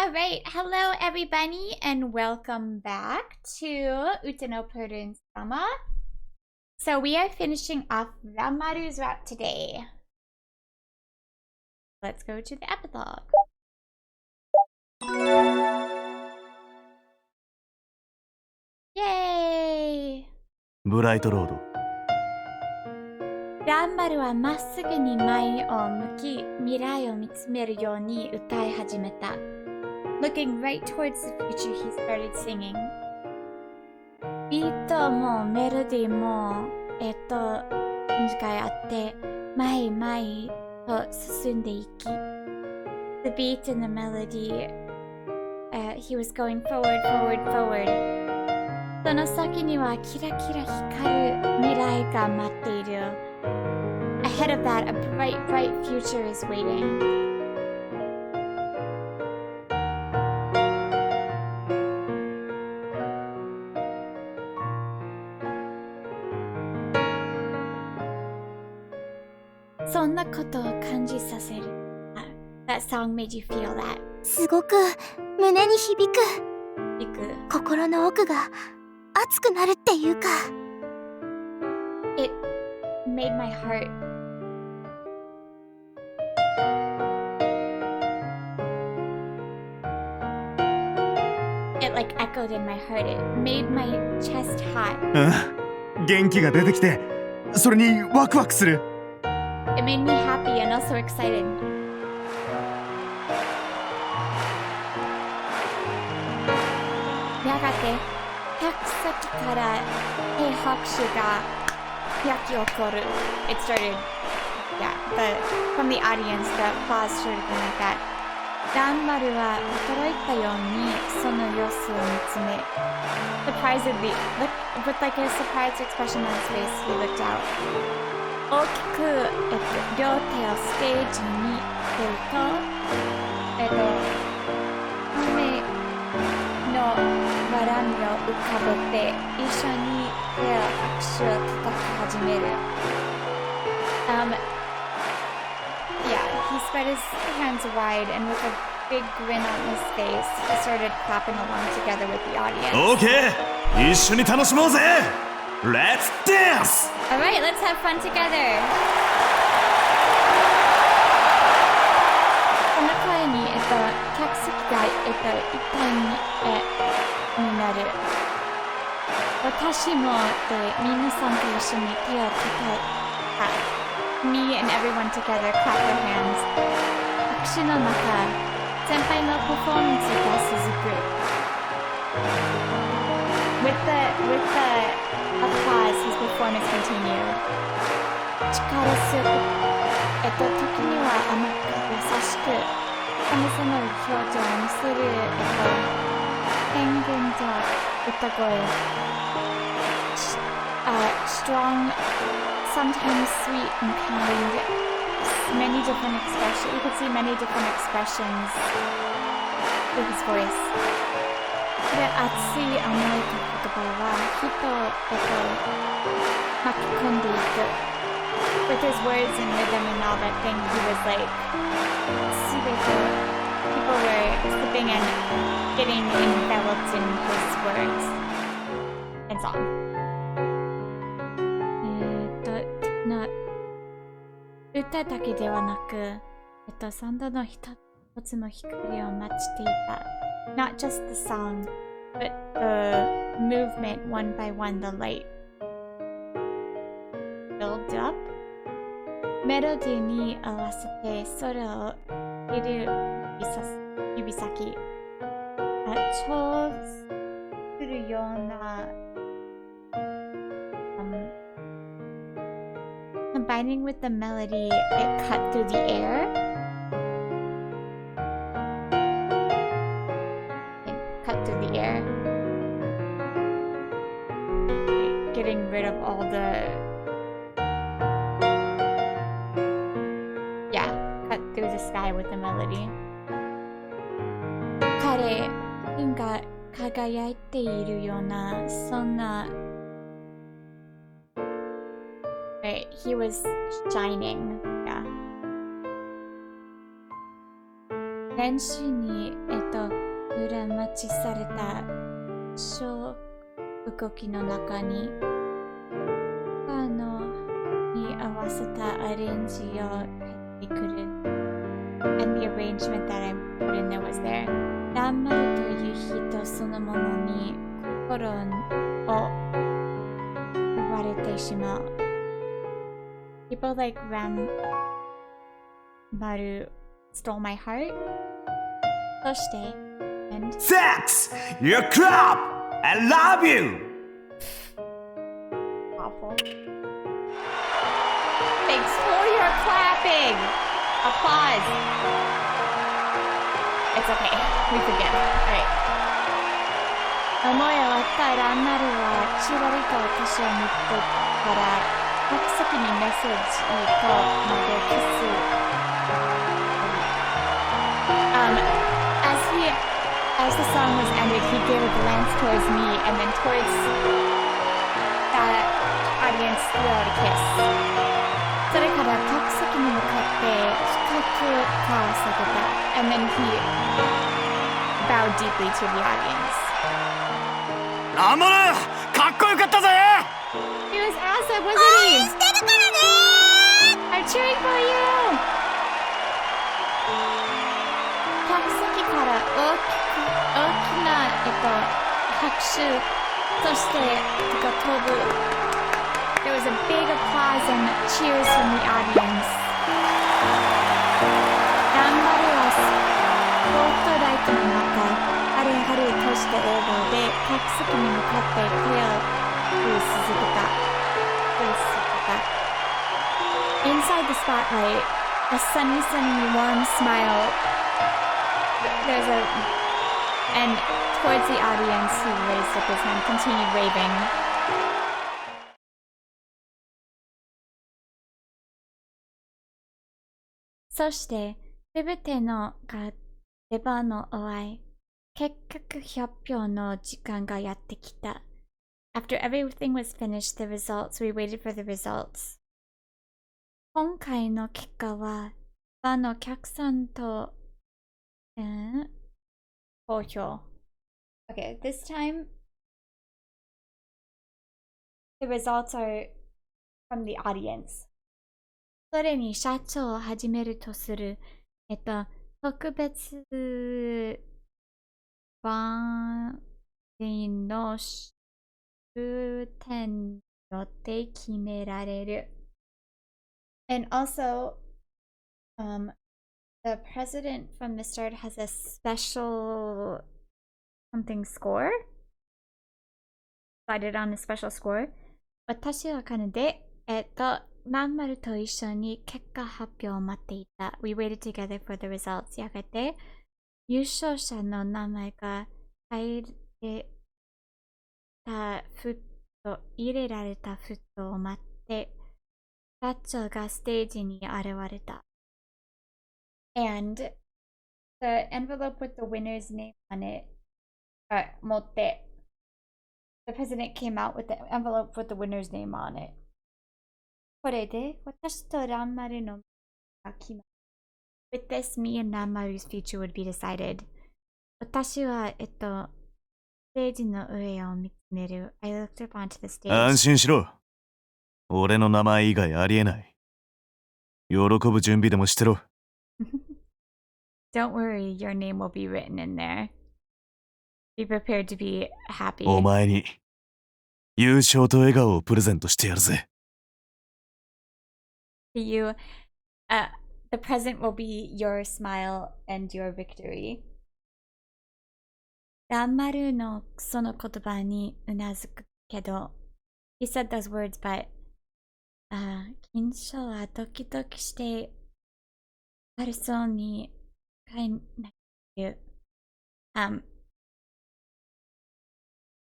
Alright, hello everybody and welcome back to Utano Prince Sama. So we are finishing off Ranmaru's route today. Let's go to the epilogue. Yay! ブライトロード。ランマルはまっすぐに前を向き、未来を見つめるように歌い始めた。Looking right towards the future, he started singing. ビートもメロディーも、短いあって、前と進んでいき。The beat and the melody, he was going forward. その先にはキラキラ光る未来が待っている。Ahead of that, a bright future is waiting. そんなことを感じさせる。That song made you feel that. すごく胸に響く。心の奥が熱くなるっていうか。It made my heart. It like echoed in my heart. It made my chest hot. 元気が出てきて、それにワクワクする。It made me happy and also excited. やがて、客席から拍手が焼き起こる。It started, from the audience, the applause started going like that. ランマルは驚いたようにその様子を見つめ、surprisingly, with like a surprised expression on his face, he looked out. 大きく、両手をステージに出ると、雨の笑みを浮かべて、一緒に手を拍手を叩き始める。He spread his hands wide and with a big grin on his face, he started clapping along together with the audience. OK! 一緒に楽しもうぜ! Let's dance! Alright, let's have fun together! この声に、客席が、一体になる。私も、皆さんと一緒に手を叩いた。Me and everyone together clap their hands. 拍手の中、先輩のパフォーマンスが続く。With the applause, his performance continued. 力強く、時には甘く優しく、神様の表情を見せる、変幻と歌声。Strong, sometimes sweet and kind. Many different expressions. You could see many different expressions with his voice. で、熱い思いと言葉は人を巻き込んでいく。With his words and rhythm and all that thing, he was like, people were slipping and getting enveloped in his words and song. 歌だけではなく、三度の一つの光を待ちていた。Not just the song, but the movement one by one, the light built up. メロディーに合わせて空を切る指先。調するようなCombining with the melody, it cut through the air. It cut through the air. Like getting rid of all the... cut through the sky with the melody. 彼が輝いているような、そんなHe was shining. Yeah. 練習に、裏待ちされた小動きの中に、に合わせたアレンジを入ってくる。And the arrangement that I put in there was there. ランマルという人そのものに心を奪われてしまう。People like Ranmaru stole my heart. そして、and That's your crop! I love you! awful. Thanks for your clapping! Applause! It's okay. We forgive. Alright. 思い終わったランマルはちらりと私を見てから客席にメッセージと投げキス。As the song was ended, he gave a glance towards me and then towards the audience without a kiss. それから客席に向かって深く顔を下げた。And then he bowed deeply to the audience. ランマル、かっこよかったぜ。 He was awesome, wasn't 応 he? 援してるからね I'm cheering for you! 客席から大きな、拍手としてが飛ぶ。There was a big applause and cheers from the audience. ランマルはスポットライトの中、ハリハリとした笑顔で客席に向かって手を振り続けた。Inside the spotlight, a sunny, warm smile. And towards the audience, he raised up his hand, continued waving. そして、すべてのが出番の終わり、結局発表の時間がやってきた。After everything was finished, the results, we waited for the results. 今回の結果は、お客さんと、投票。Okay, this time, the results are from the audience. それに社長を始めるとする、特別番組の終点によって決められる。And also, the president from the start has a special something score. Decided on a special score. 私はかなで、ランマルと一緒に結果発表を待っていた。We waited together for the results. やがて、優勝者の名前が入れられたフットを待って、社長がステージに現れた。And the envelope with the winner's name on it, 持って、the president came out with the envelope with the winner's name on it. これで、私とランマルのが決まる。With this, me and Ranmaru's future would be decided. 私は、ステージの上を見つめる。I looked up onto the stage. 安心しろ。俺の名前以外ありえない。喜ぶ準備でもしてろ。Don't worry, your name will be written in there. Be prepared to be happy. お前に優勝と笑顔をプレゼントしてやるぜ。You, the present will be your smile and your victory. ランマルのその言葉にうなずくけど、He said those words, but 緊張はドキドキして悪そうに書いない。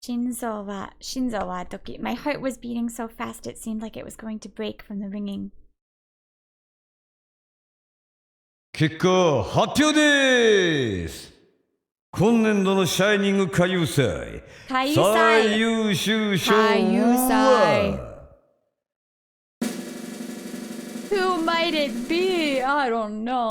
心臓はドキ。My heart was beating so fast it seemed like it was going to break from the ringing. 結果発表です。今年度のシャイニング歌謡祭最優秀賞は Who might it be? I don't know.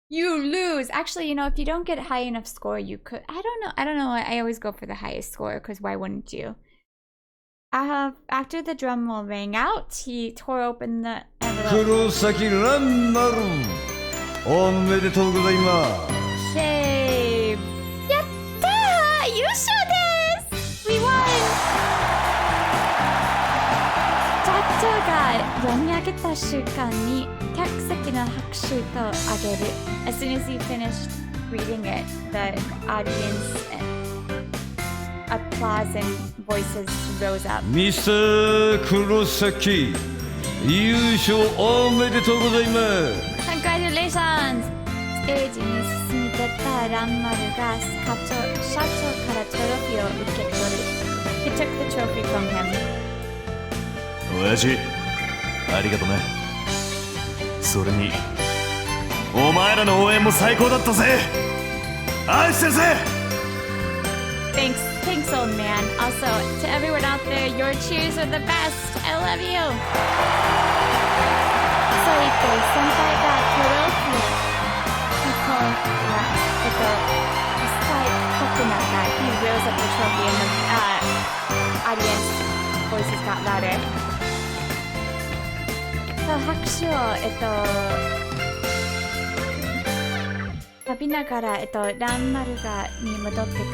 You lose. Actually, if you don't get high enough score, you could. I don't know. I always go for the highest score because why wouldn't you? After the drum roll rang out, he tore open the envelope. 黒崎蘭丸おめでとうございます。 Yay! Yatta! 優勝です! We won! チャットが読み上げた瞬間に客席の拍手とあげる。As soon as he finished reading it, the audience applause and voices rose up. ミスター黒崎優勝おめでとうございます。 Congratulations! ステージに進み出たランマルが社長からトロフィーを受け取る。He took the trophy from him. 親父、ありがとね。それに、お前らの応援も最高だったぜ。アイス先生。Thanks, old man. Also, to everyone out there, your cheers are the best. I love you. そう言って先輩がトロフィーをHe rose up the trophy and the audience voices got louder. そう拍手を浴びながらランマルに戻ってくる。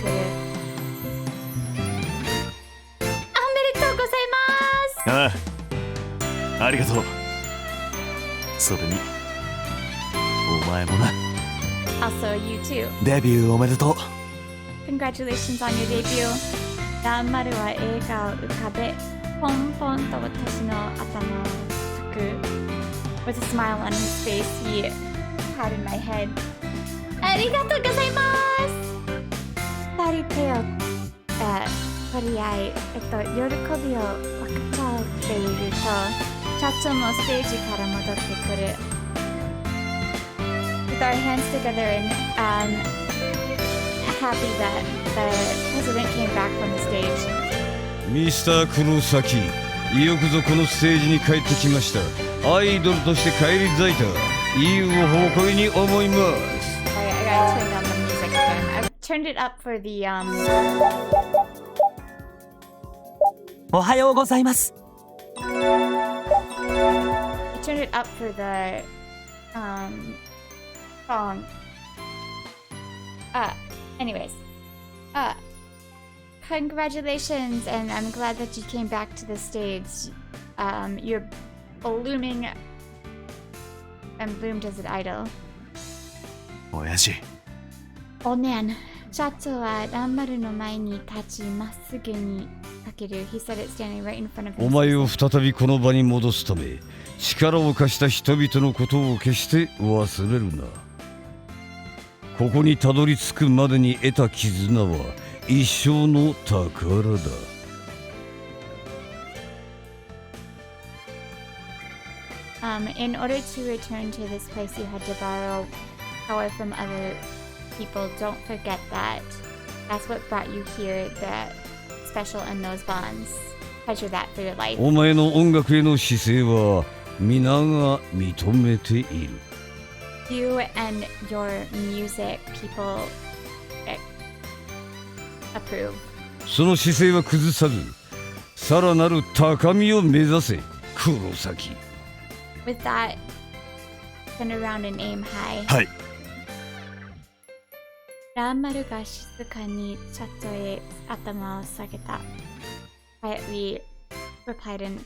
おめでとうございます。ああ、ありがとう。それにお前もな。 Also, you too. デビューおめでとう。 Congratulations on your debut. ランマルは笑顔を浮かべ、ポンポンと私の頭を拭く。With a smile on his face, he patted my head. ありがとうございます。二人手を取り合い、喜びを分かち合っていると、社長もステージから戻ってくる。With our hands together and happy that the president came back from the stage. ミスター黒崎、よくぞこのステージに帰ってきました。アイドルとして返り咲いた意義を誇りに思います。I gotta turn down the music again. I've turned it up for the おはようございます。I turned it up for the song. Anyways. Congratulations, and I'm glad that you came back to the stage. You're blooming and bloomed as an idol. 親父。おねん、シャツはランマルの前に立ちまっすぐにかける。He said it standing right in front of him. お前を再びこの場に戻すため、力を貸した人々のことを決して忘れるな。ここにたどり着くまでに得た絆は一生の宝だ。In order to return to this place, you had to borrow power from other people. Don't forget that. That's what brought you here, the special in those bonds. Treasure that for your life. お前の音楽への姿勢は皆が認めている。You and your music people approve. その姿勢は崩さず、さらなる高みを目指せ、黒崎。With that, turn around and aim high. はい。ランマルが静かにチャットへ頭を下げた。Quietly replied and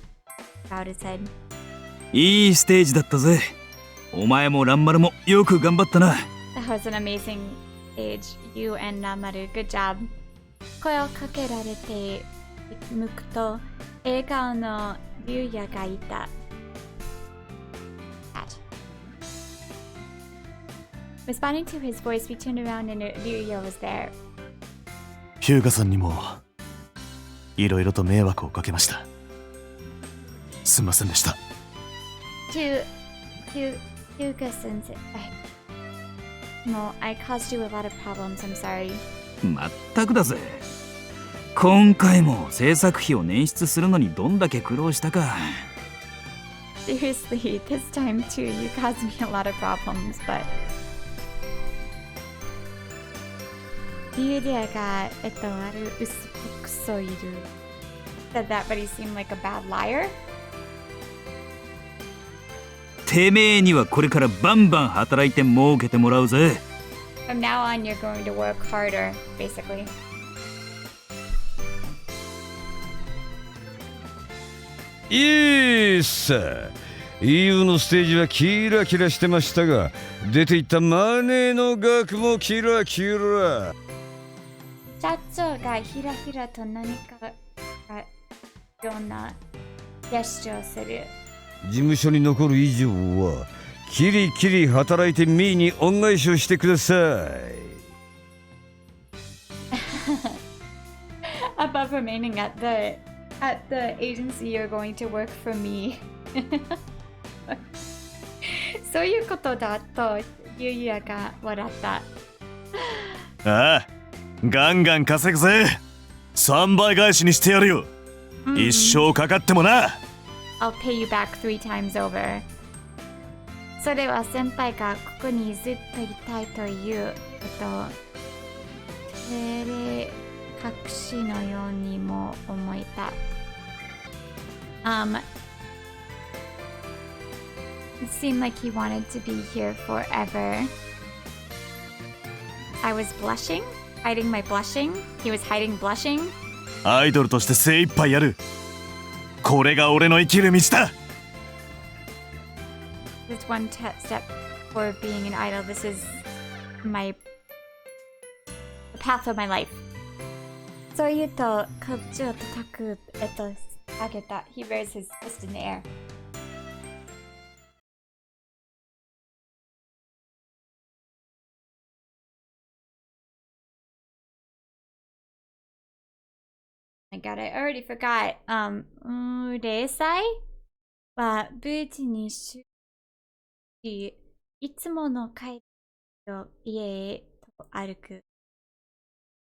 bowed his head. いいステージだったぜ。お前もランマルもよく頑張ったな。That was an amazing stage. You and Ranmaru, good job. 声をかけられて向くと笑顔の竜也がいた。Responding to his voice, we turned around and Ryuya was there. ヒューガさんにもいろいろと迷惑をかけました。すみませんでした。Hyuga sensei. No, I caused you a lot of problems. I'm sorry. まったくだぜ。今回も制作費を捻出するのにどんだけ苦労したか。Seriously, this time too, you caused me a lot of problems, but... リュウディアが、悪薄っぽくそいる。Said that, but he seemed like a bad liar. てめえにはこれからバンバン働いて儲けてもらうぜ。From now on, you're going to work harder, basically. イエスさ EU のステージはキラキラしてましたが、出ていったマネーの額もキラキラ。社長がひらひらと何かがようなジェスチャーをする。事務所に残る以上はキリキリ働いてミーに恩返しをしてください。Above remaining at the agency, you're going to work for me. そういうことだとユウヤが笑った。ああ、ガンガン稼ぐぜ。3倍返しにしてやるよ。一生かかってもな。I'll pay you back 3 times over. それは先輩がここにずっといたいという照れ隠しのようにも思えた。It seemed like he wanted to be here forever. I was blushing, hiding my blushing. He was hiding blushing. アイドルとして精一杯やる。これが俺の生きる道だ。This one step for being an idol. This is the path of my life. そう言うと、こっちを叩く、上げた。He raised his fist in the air. My God, I already forgot. 0歳は無事に終始、いつもの帰りを家へと歩く。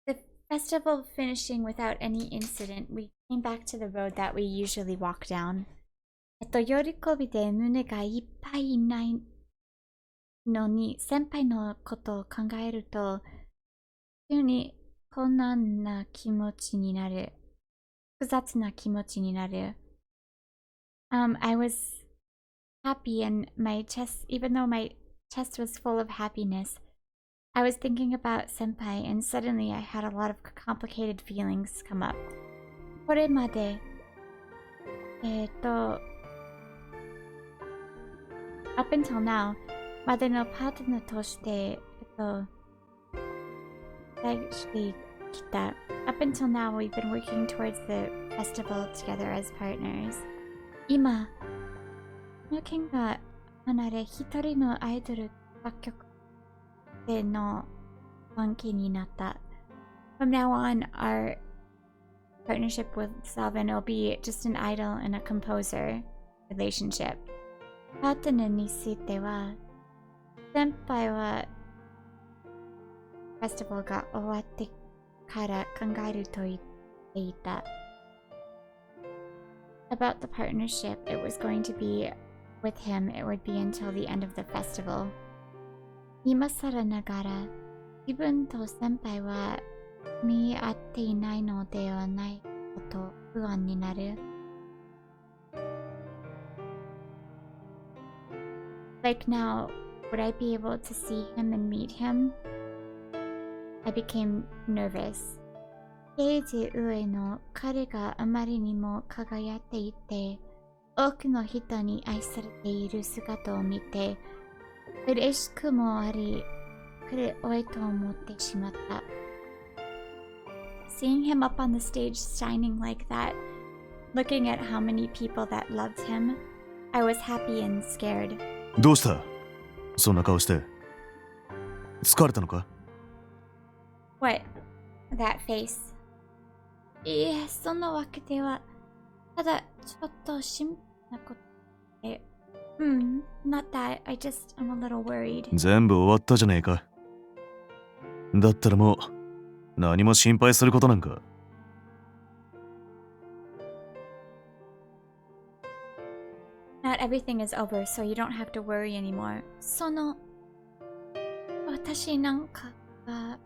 The festival finishing without any incident, we came back to the road that we usually walk down. 喜びで胸がいっぱいないのに、先輩のことを考えると、急に困難な気持ちになる。複雑な気持ちになる。I was happy and my chest, even though my chest was full of happiness, I was thinking about senpai and suddenly I had a lot of complicated feelings come up. これまで、up until now, までのパートナーとして、actually Up until now, we've been working towards the festival together as partners. 今、この件が離れ、一人のアイドル楽曲での関係になった。From now on, our partnership with Salvin will be just an idol and a composer relationship. パートナーについては、先輩はフェスティバルが終わってから考えると言っていた。About the partnership, it was going to be with him, it would be until the end of the festival. 今更ながら、自分と先輩は見合っていないのではないこと不安になる。Like now, would I be able to see him and meet him? I became nervous. ステージ上の彼があまりにも輝いていて、多くの人に愛されている姿を見て、嬉しくもあり、苦いと思ってしまった。Seeing him up on the stage shining like that, looking at how many people that loved him, I was happy and scared. どうした？そんな顔して。疲れたのか？ What? That face. いえ、そんなわけでは。ただ、ちょっと心配なことで。not that. I just, I'm a little worried. 全部終わったじゃねえか。だったらもう、何も心配することなんか。Not everything is over, so you don't have to worry anymore. 私なんかが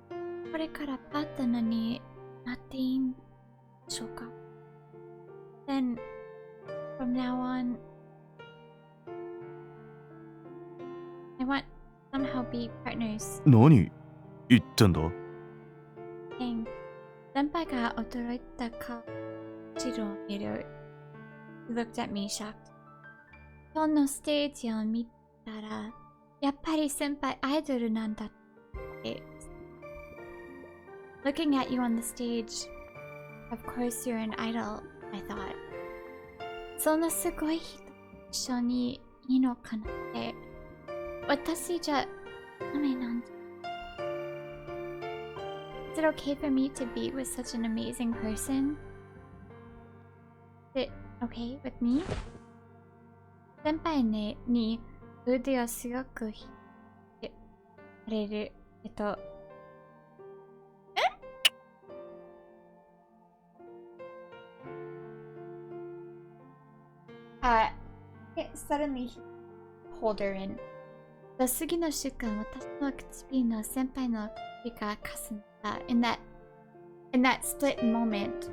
これからパートナーになっていいんでしょうか？ Then, from now on, I want somehow be partners. 何言ってんだ？ Dang. 先輩が驚いた顔を見る。He looked at me shocked. そのステージを見たら、やっぱり先輩アイドルなんだって。Looking at you on the stage, of course you're an idol, I thought. そんなすごい人と一緒にいいのかなって。私じゃダメなんだ。Is it okay for me to be with such an amazing person? Is it okay with me? 先輩に腕をすごく引いてくれる。Suddenly hold her in. 次の瞬間、私の唇の先輩の唇が重ねた。In that split moment,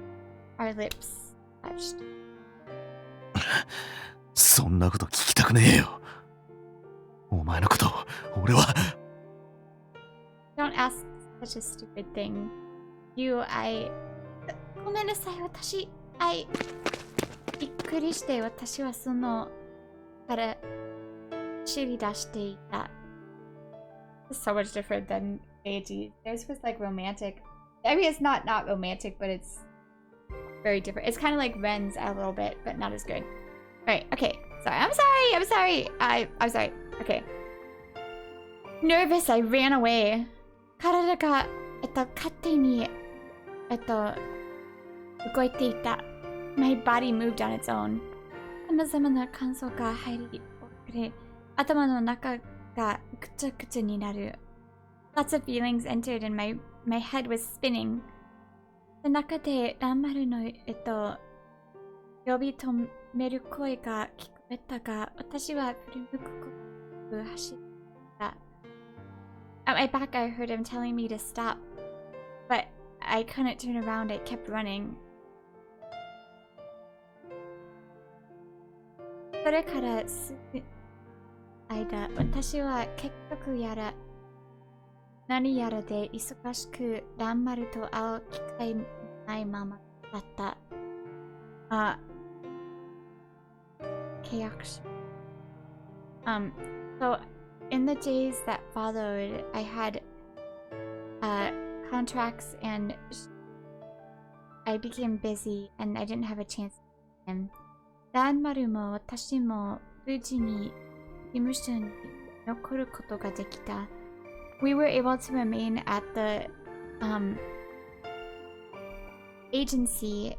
our lips touched. そんなこと聞きたくねえよ。お前のこと俺は。Don't ask such a stupid thing. I ごめんなさい、私びっくりして私はそのから知り出していた。It's so much different than AG. Theirs was like romantic. I mean, it's not romantic, but it's very different. It's kind of like Ren's a little bit, but not as good. Right, okay. Sorry, I'm sorry. I'm sorry. Okay. Nervous, I ran away. 体が、勝手に、動いていた。My body moved on its own. 様々な感想が入り遅れ、頭の中がぐちゃぐちゃになる。Lots of feelings entered and my head was spinning. 中でランマルの、呼び止める声が聞こえたが、私は振り向くことなく走った。At my back, I heard him telling me to stop, but I couldn't turn around. I kept running. それからすぐ間、私は結局何やらで忙しくランマルと会う機会ないままだった。契約書。So in the days that followed, I had contracts and I became busy and I didn't have a chance to see him. ランマルも私も無事に事務所に残ることができた。We were able to remain at the agency.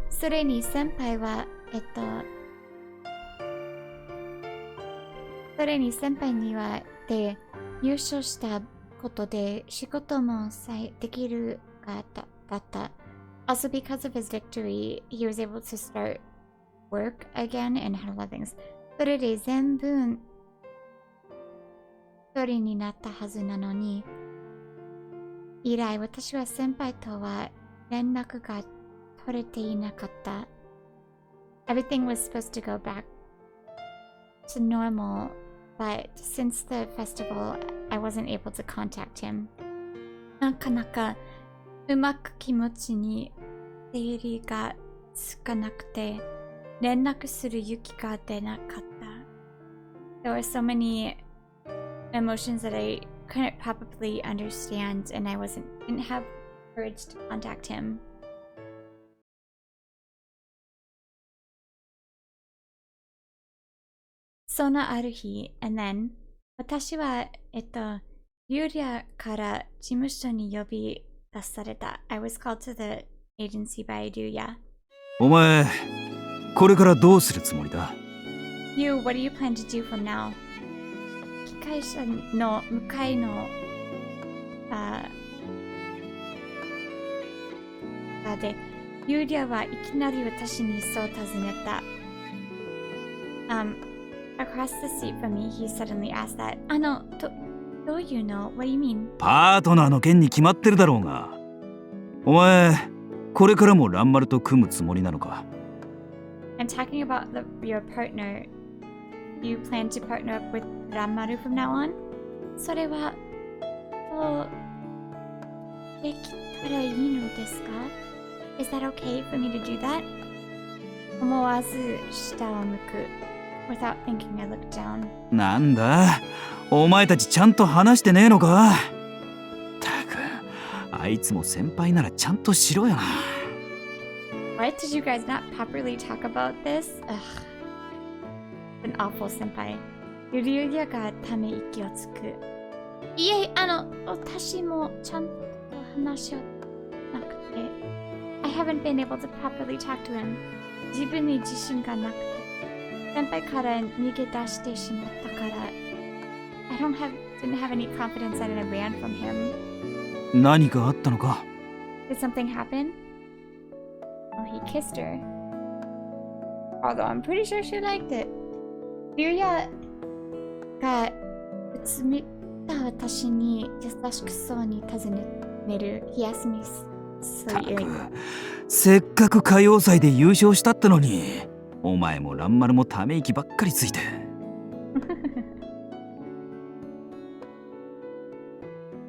それに先輩は、それに先輩にはで優勝したことで仕事もできるがだった。Also, because of his victory, he was able to start work again and handle other things. それで全部一人になったはずなのに、以来私は先輩とは連絡が取れていなかった。Everything was supposed to go back to normal, but since the festival, I wasn't able to contact him. なかなかうまく気持ちに整理がつかなくて連絡する勇気が出なかった。There were so many emotions that I couldn't probably understand and I didn't have courage to contact him. そのある日、and then 私は、ユリアから事務所に呼び出された。I was called to the agency by Yuya. お前、これからどうするつもりだ？ You, what do you plan to do from now? 機械車の向かいの、で、ユリアはいきなり私にそう尋ねた。across the seat from me, he suddenly asked that. どういうの? What do you mean? パートナーの件に決まってるだろうが。お前、これからもランマルと組むつもりなのか? I'm talking about your partner. Do you plan to partner up with Ranmaru from now on? それは、できたらいいのですか? Is that okay for me to do that? 思わず下を向く。Without thinking, I looked down. なんだ? お前たちちゃんと話してねえのか? たく、あいつも先輩ならちゃんとしろよな。What? Did you guys not properly talk about this? Ugh. An awful senpai. ゆりゆりがため息をつく。いえ、私もちゃんと話をなくて。I haven't been able to properly talk to him. 自分に自信がなくて。先輩から逃げ出してしまったから。I didn't have any confidence that I ran from him. 何かあったのか? Did something happen? Oh, he kissed her. Although I'm pretty sure she liked it. Yuria がうつむいた私に優しくそうに尋ねる。He asked me sweetly. せっかく歌謡祭で優勝したったのに、お前もランマルもため息ばっかりついて。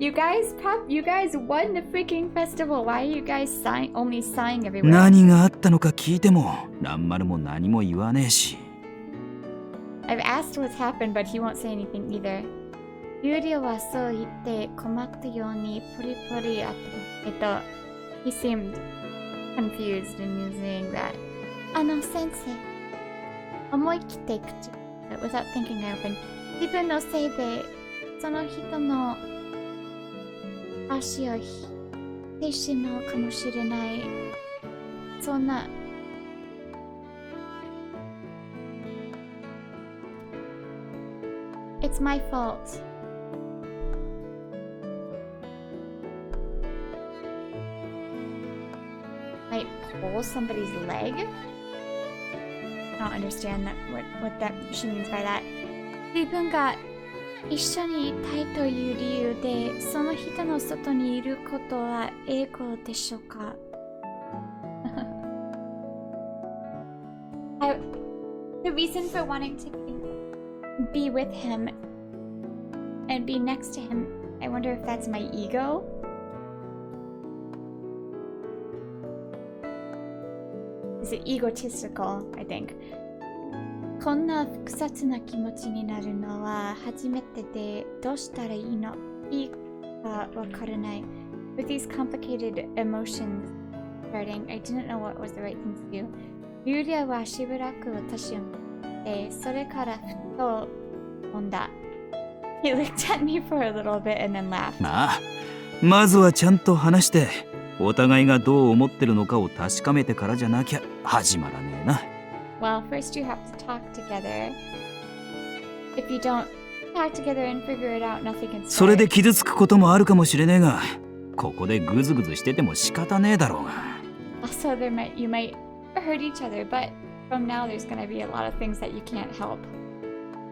You guys won the freaking festival. Why are you guys only sighing everywhere? 何があったのか聞いても、ランマルも何も言わねえし。I've asked what's happened, but he won't say anything either. ユリオはそう言って困ったようにポリポリhe seemed confused and using that. 先生、思い切って口 without thinking I opened. 自分のせいでその人の足を引いてしまうかもしれない。そんな。It's my fault. Might pull somebody's leg? I don't understand what she means by that. 自分が一緒にいたいという理由でその人の外にいることは英語でしょうか? The reason for wanting to be with him and be next to him, I wonder if that's my ego? Is it egotistical, I think. こんな複雑な気持ちになるのは初めてでどうしたらいいかわからない。With these complicated emotions starting, I didn't know what was the right thing to do. ユリアはしばらく私を見て、それからふと飛んだ。He looked at me for a little bit and then laughed. まあ、まずはちゃんと話して、お互いがどう思ってるのかを確かめてからじゃなきゃ始まらねえな。Well, first you have to talk together. If you don't talk together and figure it out, nothing can start. それで傷つくこともあるかもしれねえが、ここでグズグズしてても仕方ねえだろうが。Also, you might hurt each other, but from now there's gonna be a lot of things that you can't help.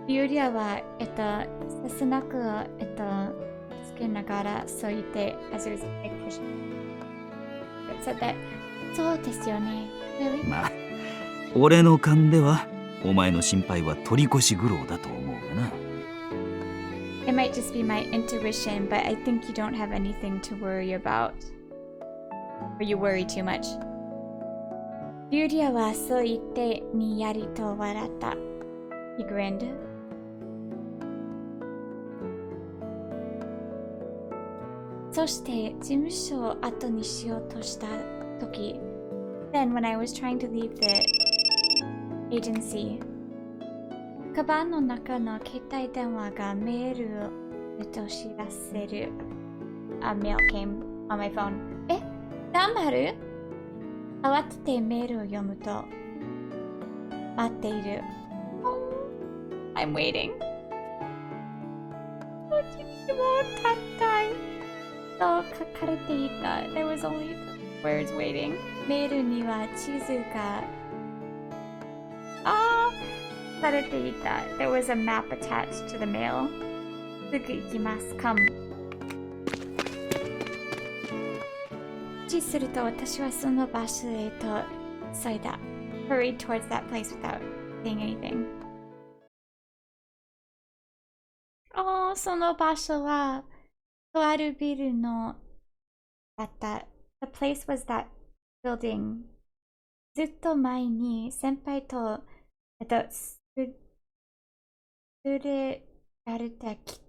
ユリアは、切なく、つけながらそう言って、as it was a big push. It said that, そうですよね。Really? まあ、俺の勘では、お前の心配は取り越し苦労だと思うがな。It might just be my intuition, but I think you don't have anything to worry about. Or you worry too much. ユリアはそう言ってにやりと笑った。He grinned. そして事務所を後にしようとした時、Then when I was trying to leave the agency, カバンの中の携帯電話がメールをと知らせる。A mail came on my phone. ランマル？慌ててメールを読むと、待っている。I'm waiting. もうたったい。と書かれていた。There was only words waiting. メールには地図が。されていた。There was a map attached to the mail. すぐ行きます。Come. すると私はその場所へと急いだ。Hurried towards that place without saying anything. その場所はとあるビルのだった。The place was that building. ずっと前に先輩と連れられてき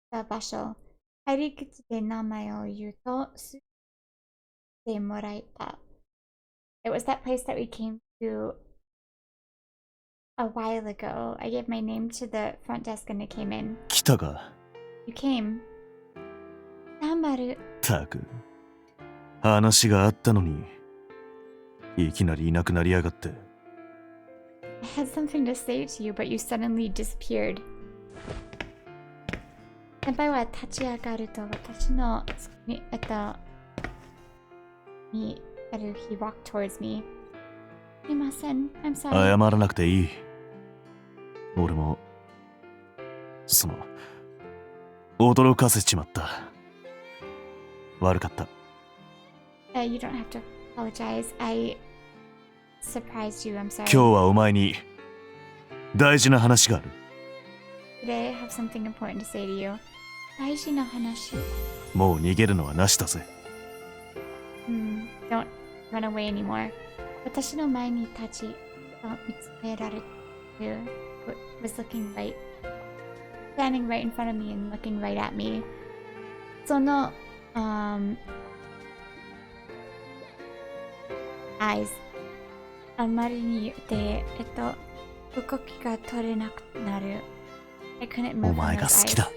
た場所。入り口で名前を言うと、すってもらえた。It was that place that we came to a while ago. I gave my name to the front desk and it came in. 来たか。You came. ランマル。たく。話があったのに、いきなりいなくなりやがって。I had something to say to you, but you suddenly disappeared. 先輩は立ち上がると私のhe walked towards me. すいません。I'm sorry. 謝らなくていい。俺も、驚かせちまった。悪かった。You don't have to apologize. I surprised you. I'm sorry. 今日はお前に大事な話がある。Today I have something important to say to you. 大事な話。もう逃げるのはなしだぜ。Don't run away anymore. 私の前に立ち、見つめられて、was looking standing right in front of me and looking right at me. その、eyes あまりにで、動きが取れなくなる。I couldn't move お前が好きだ。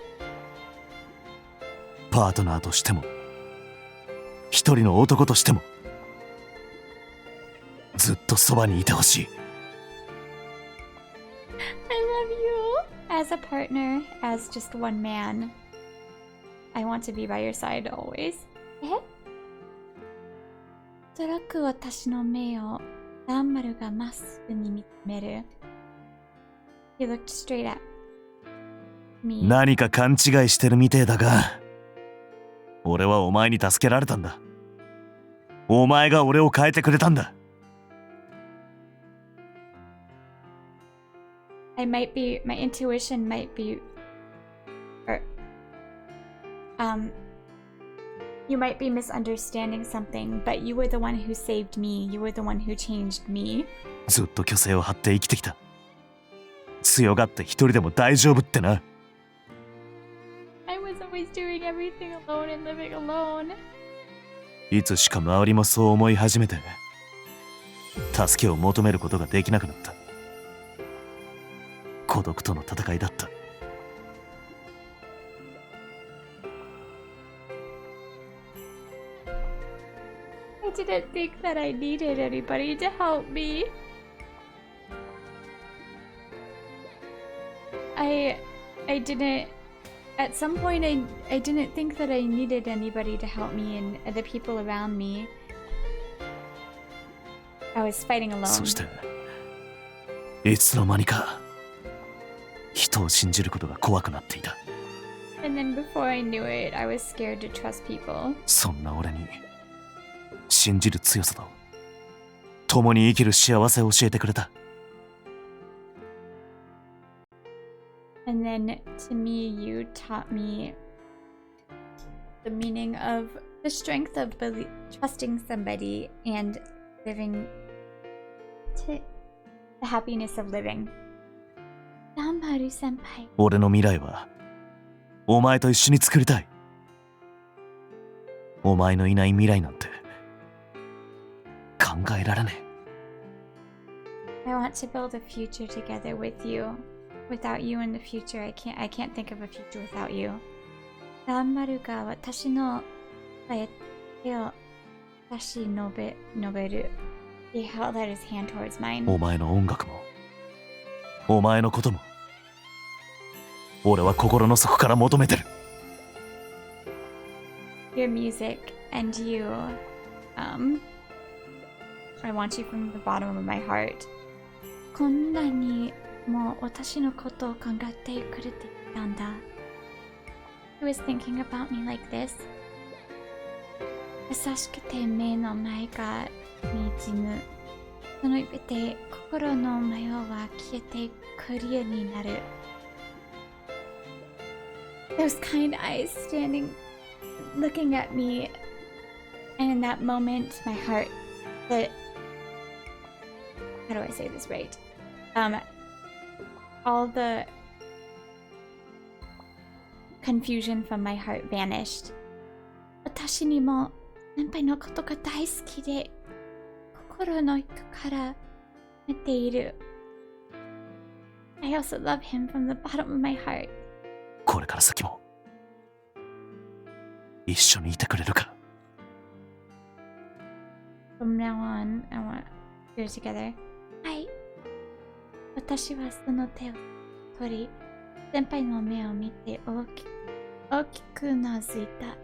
パートナーとしても、一人の男としても、ずっとそばにいてほしい。I love you as a partner, as just one man. I want to be by your side always. おそらく私の目をランマルがまっすぐに見つめる。He looked straight at me. 何か勘違いしてるみてえだが、俺はお前に助けられたんだ。お前が俺を変えてくれたんだ。my intuition might be, you might be misunderstanding something, but you were the one who saved me. You were the one who changed me. ずっと虚勢を張って生きてきた。強がって一人でも大丈夫ってな。I was always doing everything alone and living alone. いつしか周りもそう思い始めて、助けを求めることができなくなった。孤独との戦いだった。I didn't think that I needed anybody to help me. I didn't. At some point, I didn't think that I needed anybody to help me and the people around me. I was fighting alone. そして、いつの間にか、人を信じることが怖くなっていた。And then before I knew it, I was scared to trust people. そんな俺に、信じる強さと、共に生きる幸せを教えてくれた。And then to me, you taught me the meaning of the strength of trusting somebody and living to the happiness of living. ランマル先輩。俺の未来は、お前と一緒に作りたい。お前のいない未来なんて、考えられねえ。I want to build a future together with you. Without you in the future, I can't think of a future without you. ランマルが私の手を差し伸べる。He held out his hand towards mine. お前の音楽も、お前のことも、俺は心の底から求めてる。Your music and you, I want you from the bottom of my heart. こんなにもう私のことを考えてくれていたんだ。He was thinking about me like this. 優しくて目の前が滲む。その指で心の模様は消えてクリアになる。Those kind eyes standing, looking at me, and in that moment, my heart, how do I say this right? All the confusion from my heart vanished. 私にも先輩のことが大好きで、心の奥から見ている。I also love him from the bottom of my heart. これから先も一緒にいてくれるか。 From now on, I want we're together. はい。私はその手を取り、先輩の目を見て大きくうなずいた。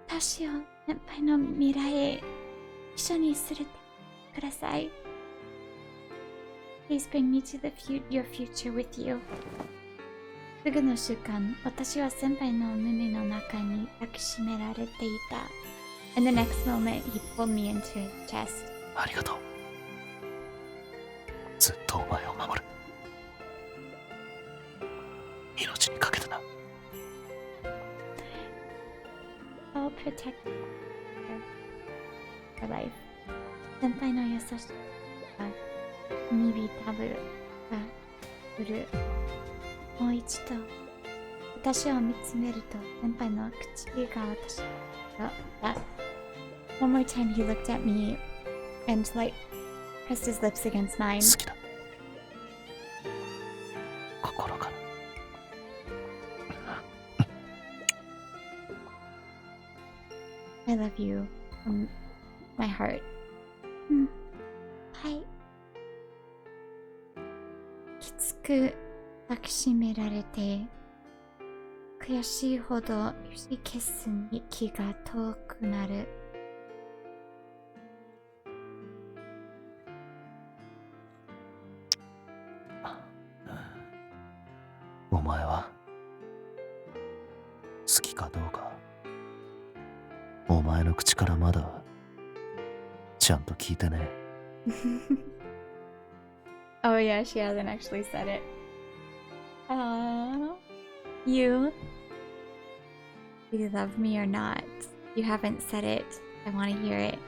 私を先輩の未来へ一緒に連れてください。Please bring me to your future with you. すぐの瞬間、私は先輩の胸の中に抱きしめられていた。And the next moment, he pulled me into his chest. ありがとう。ずっとお前を守る。命にかけてな。I'll protect your life. 先輩の優しさが耳たぶが来る。もう一度私を見つめると先輩の唇が私が One more time he looked at me and like pressed his lips against mine. 好きだ。心から。I love you from my heart. はい。きつく抱きしめられて悔しいほど指消す息が遠くなる。お前は好きかどうかお前の口からまだちゃんと聞いてね。Oh yeah, she hasn't actually said it. You love me or not? You haven't said it. I want to hear it.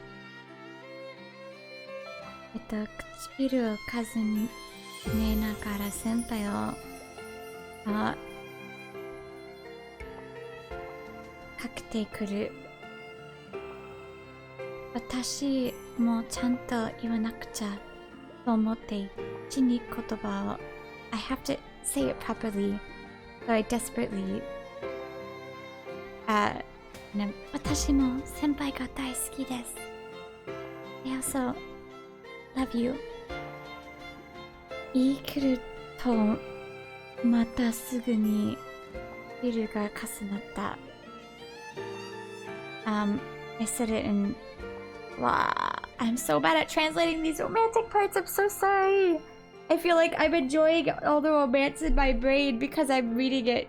唇を数にねながら先輩をかけてくる。私もちゃんと言わなくちゃと思って死に言葉を I have to say it properly, so I desperately 私も先輩が大好きです。I also love you. 言い切るとまたすぐにビルが重なった。I said it in wow, I'm so bad at translating these romantic parts. I'm so sorry. I feel like I'm enjoying all the romance in my brain because I'm reading it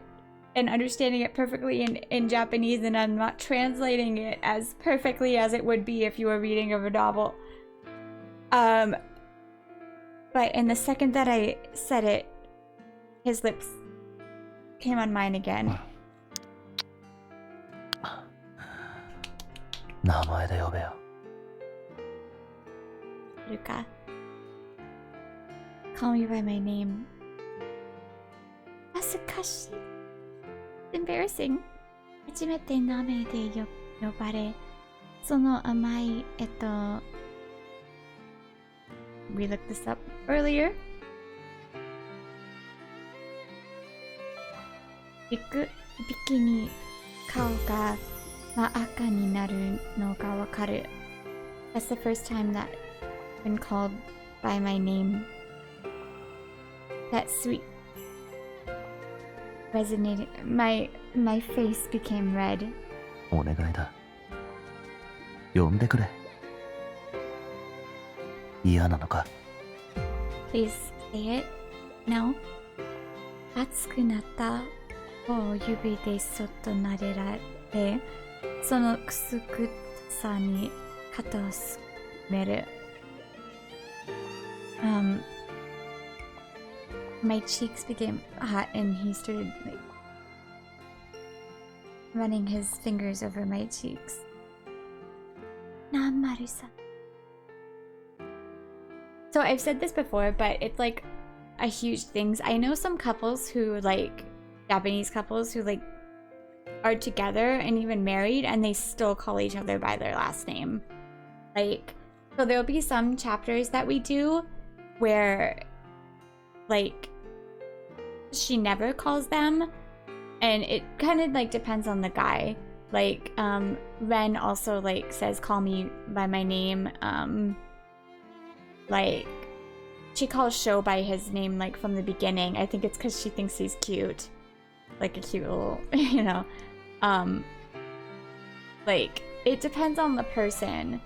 and understanding it perfectly in Japanese, and I'm not translating it as perfectly as it would be if you were reading a novel. But in the second that I said it, his lips came on mine again. 名前で呼べよ。Luka. Call me by my name. Asukashi. Embarrassing. 初めて名前で呼ばれ、その甘い、We looked this up earlier. ビキに顔が真っ赤になるのがわかる。That's the first time that I've been called by my name. That sweet resonated. My face became red. お願いだ。呼んでくれ。嫌なのか？ Please say it. No. 熱くなったを指でそっと撫でられ、そのくすぐったさに肩をすめる。My cheeks became hot and he started like running his fingers over my cheeks. Ranmaru-san. So I've said this before, but it's like a huge thing. I know some couples who like Japanese couples who like are together and even married and they still call each other by their last name. Like, so there'll be some chapters that we do where like she never calls them, and it kind of like depends on the guy. Like Ren also like says call me by my name. Like she calls Sho by his name like from the beginning. I think it's because she thinks he's cute, like a cute little you know. Like it depends on the person.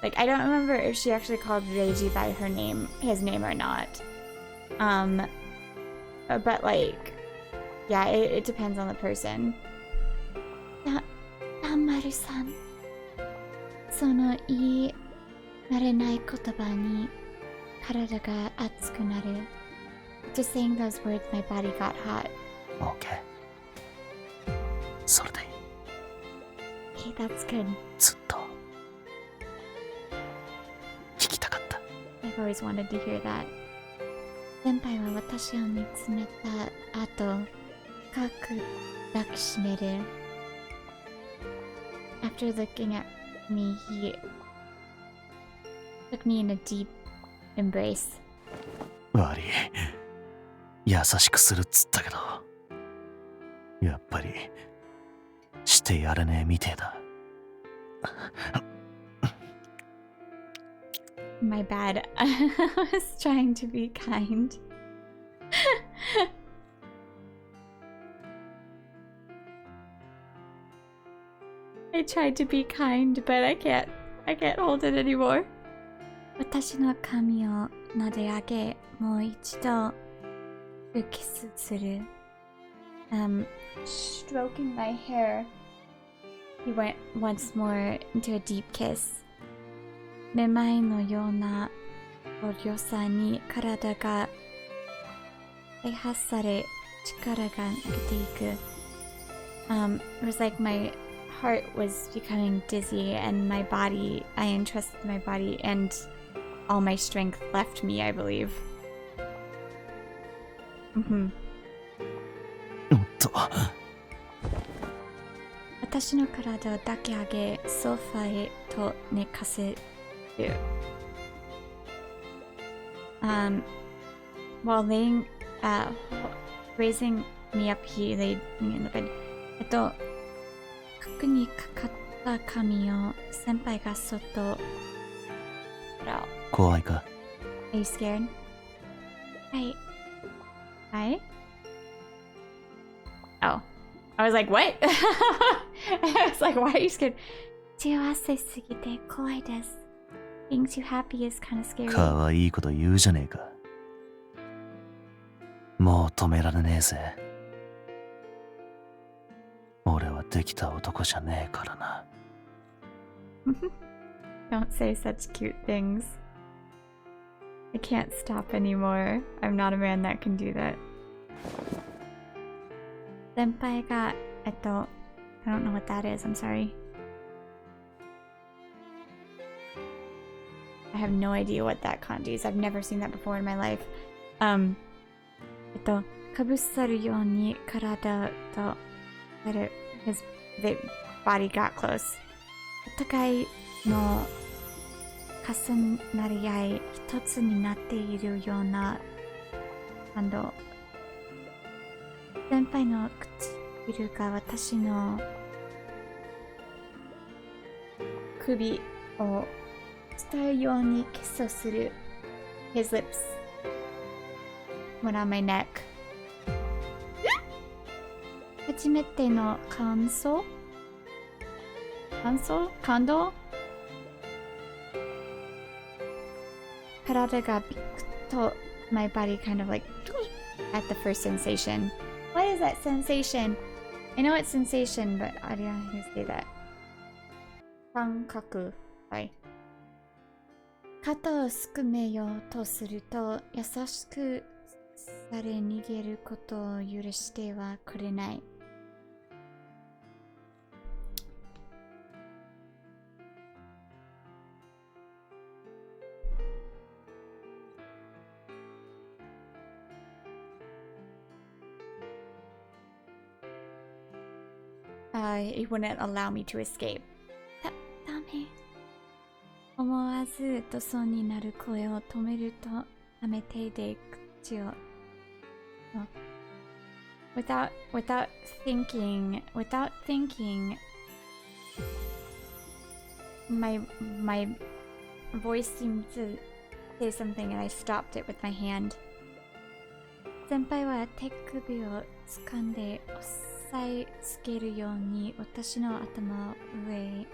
Like I don't remember if she actually called Reiji by his name or not. But like, yeah, it depends on the person. Ranmaru-san, その言い慣れない言葉に体が熱くなる。Just saying those words, my body got hot. OK。それでいい。 Okay, that's good. ずっと聞きたかった。 I've always wanted to hear that. 先輩は私を見つめた後、深く抱きしめる。After looking at me, he took me in a deep embrace. 悪い。優しくするっつったけど、やっぱりしてやれねえみてえだ。My bad. I was trying to be kind. I tried to be kind, but I can't hold it anymore. 私の髪を撫で上げ、もう一度キスする。Stroking my hair, he went once more into a deep kiss. めまいのような良さに体が開発され、力が抜けていく。It was like my heart was becoming dizzy and my body, I entrusted my body and all my strength left me, I believe. おっと。私の体を抱き上げ、ソファへと寝かせる。While raising me up, he laid me in the bed. 角にかかった髪を先輩がそっと。怖いか？ Are you scared? Hi? Oh. I was like, what? I was like, why are you scared? 幸せすぎて怖いです。Makes you happy is kind of scary. かわいいこと言うじゃねえか。もう止められねえぜ。俺はできた男じゃねえからな。Don't say such cute things. I can't stop anymore. I'm not a man that can do that. 先輩が、I don't know what that is. I'm sorry. I have no idea what that kanji is. I've never seen that before in my life. かぶさるように体とhis body got close. お互いの重なり合い、一つになっているような感動。先輩の唇が私の首を伝うようにキスをする。His lips went on my neck. 初めての感動体 Karada ga bikuto, my body kind of like at the first sensation. What is that sensation? I know it's sensation, but I don't know how to say that. Kankaku. Sorry. 肩をすくめようとすると優しくされ逃げることを許してはくれない。It wouldn't allow me to escape. ダメ。思わず怒騒になる声を止めるとため手で口を。Without thinking, my voice seemed to say something and I stopped it with my hand. 先輩は手首を掴んで押さえつけるように私の頭を上へ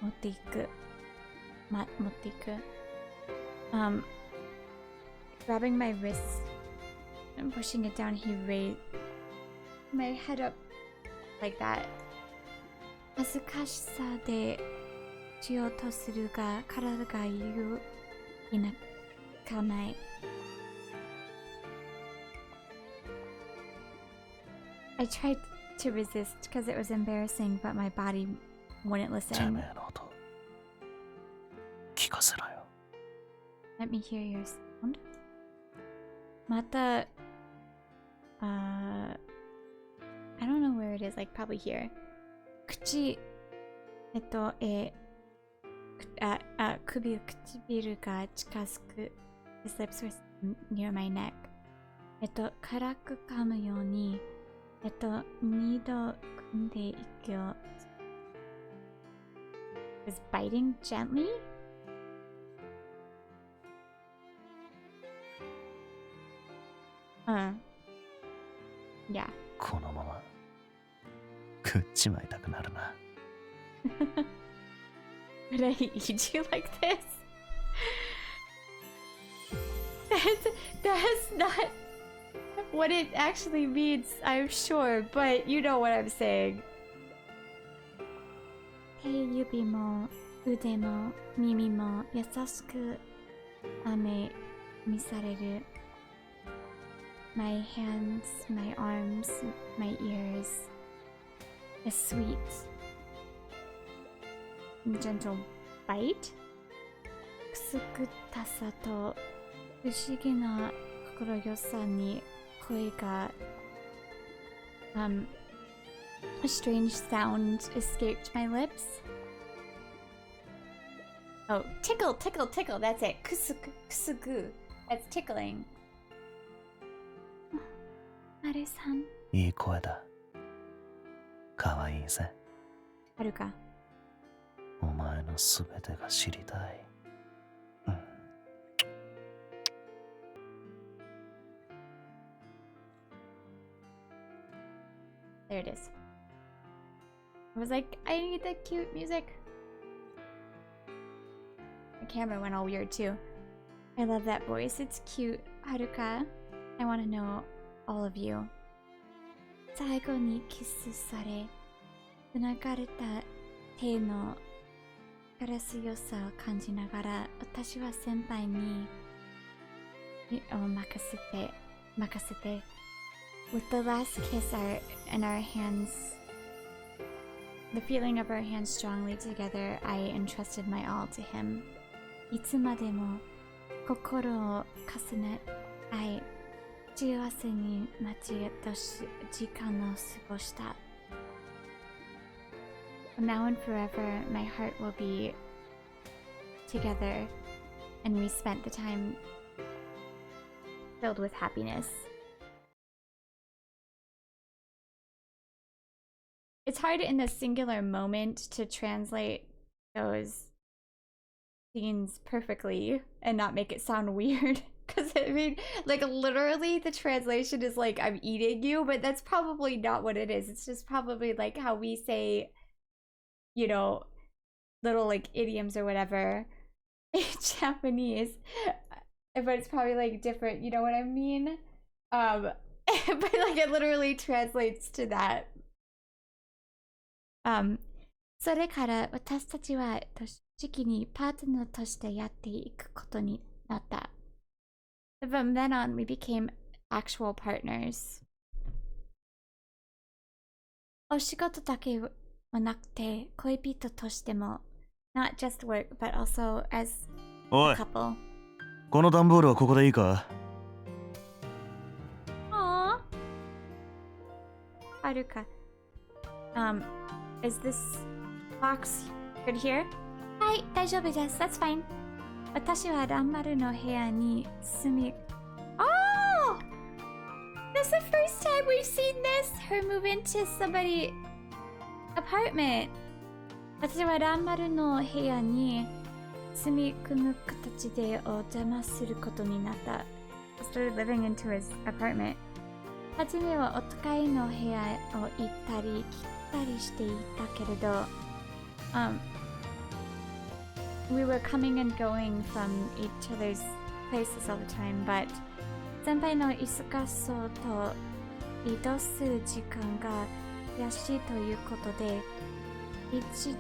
持っていく。Grabbing my wrist and pushing it down, he raised my head up like that. 恥ずかしさでしようとするが体が揺りなかない。I tried to resist because it was embarrassing, but my body wouldn't て listen. めえの音聞かせろよ。 Let me hear your sound. また、I don't know where it is, like probably here. 唇が近づく。His lips were near my neck. 辛く噛むように、二度噛んでいくよ。Was biting gently? Yeah. このまま食っちまいたくなるな。Would I eat you like this? That's not what it actually means, I'm sure, but you know what I'm saying. 手指も腕も耳も優しく見される。My hands, my arms, my ears. A sweet, gentle bite. くすぐったさと不思議な心よさに声がA strange sound escaped my lips. Oh, tickle, tickle, tickle. That's it. Kusugu. That's tickling. Maru-san. いい声だ。かわいいぜ。Haruka. お前のすべてが知りたい。There it is. I was like, I need the cute music. The camera went all weird too. I love that voice. It's cute. Haruka, I want to know all of you. 最後にキスされ、繋がれた手の力強さを感じながら、私は先輩に任せて。With the last kiss in our hands, the feeling of our hands strongly together, I entrusted my all to him. いつまでも心を重ね合い、幸せに待ちとし時間を過ごした。Now and forever, my heart will be together, and we spent the time filled with happiness. It's hard in the singular moment to translate those scenes perfectly and not make it sound weird. Because, I mean, like, literally the translation is like, I'm eating you, but that's probably not what it is. It's just probably like how we say, you know, little like idioms or whatever. Japanese, but it's probably like different. You know what I mean? But like it literally translates to that. それから私たちは正直にパートナーとしてやっていくことになった。From then on, we became actual partners. お仕事だけはなくて、恋人としても、not just work, but also as a couple. この段ボールはここでいいか？ Aww. Haruka. Is this box good here? はい、大丈夫です。That's fine. 私はランマルの部屋に住み... Oh! That's the first time we've seen this! Her move into somebody's apartment. 私はランマルの部屋に住み込む形でお邪魔することになった。I started living into his apartment. はじめはお互いの部屋を行ったり来たりしていたけれど、we were coming and going from each other's places all the time, but 先輩の忙しそうと移動する時間が悔しいということで、一時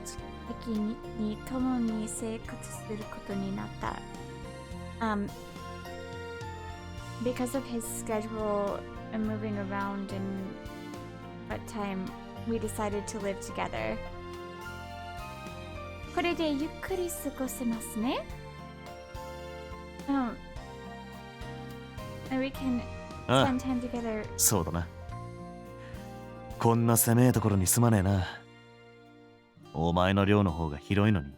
的に共に生活することになった。Because of his schedule and moving around and what time, we decided to live together. これでゆっくり過ごせますね。And we can spend time together. そうだな。こんな狭いところに住まねえな。お前の寮の方が広いのに。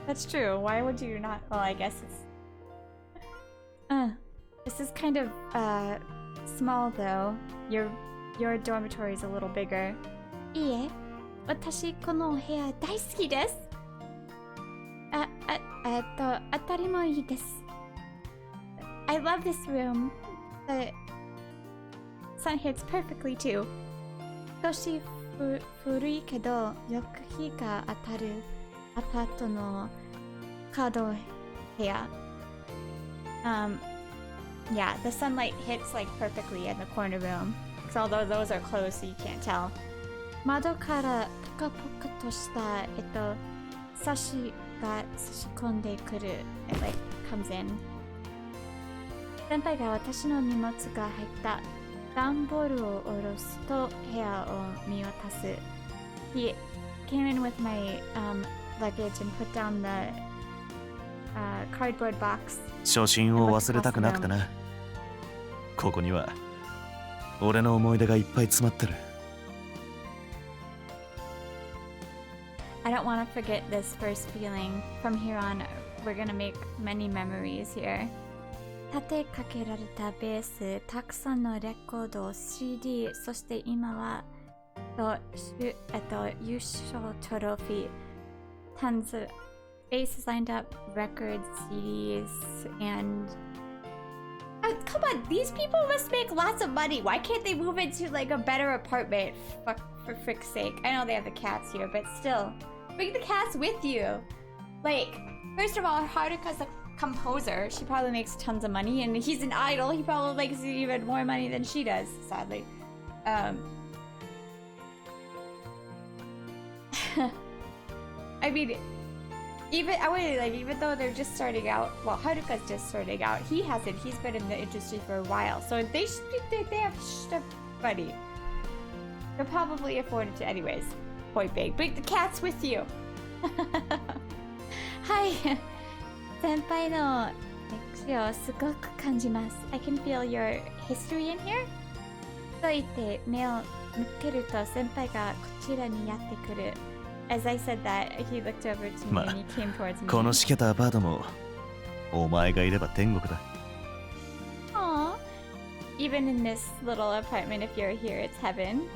That's true. Why would you not? Well, I guess it's... This is kind of small though. Your dormitory is a little bigger. いいえ、私この部屋大好きです。当たりもいいです。I love this room. The sun hits perfectly too. 少し古いけどよく日が当たるアパートの角部屋。Yeah, the sunlight hits like perfectly in the corner room. Because although those are closed, so you can't tell. 窓からポカポカとしたサシが差し込んでくる。It like comes in. 先輩が私の荷物が入った段ボールを下ろすと部屋を見渡す。He came in with my luggage and put down the cardboard box. 初心を忘れたくなくてな。ここには俺の思い出がいっぱい詰まってる。I don't want to forget this first feeling. From here on, we're gonna make many memories here. 立てかけられたベース、たくさんのレコード、CD、そして今は優勝トロフィー、tons of bases lined up, records, CDs, and come on, these people must make lots of money. Why can't they move into like a better apartment? Fuck, for frick's sake. I know they have the cats here, but still, bring the cats with you. Like, first of all, Haruka's a composer. She probably makes tons of money, and he's an idol. He probably makes even more money than she does, sadly. I mean, even though they're just starting out, well, Haruka's just starting out. He hasn't. He's been in the industry for a while, so they have money. They'll probably afford it to, anyways. Point being, bring the cats with you. Hi, 先輩の歴史をすごく感じます。I can feel your history in here. と言って目を向けると先輩がこちらにやってくる。As I said that, he looked over to me and he came towards me. このしけたアパートもお前がいれば天国だ。Aww. Even in this little apartment, if you're here, it's heaven.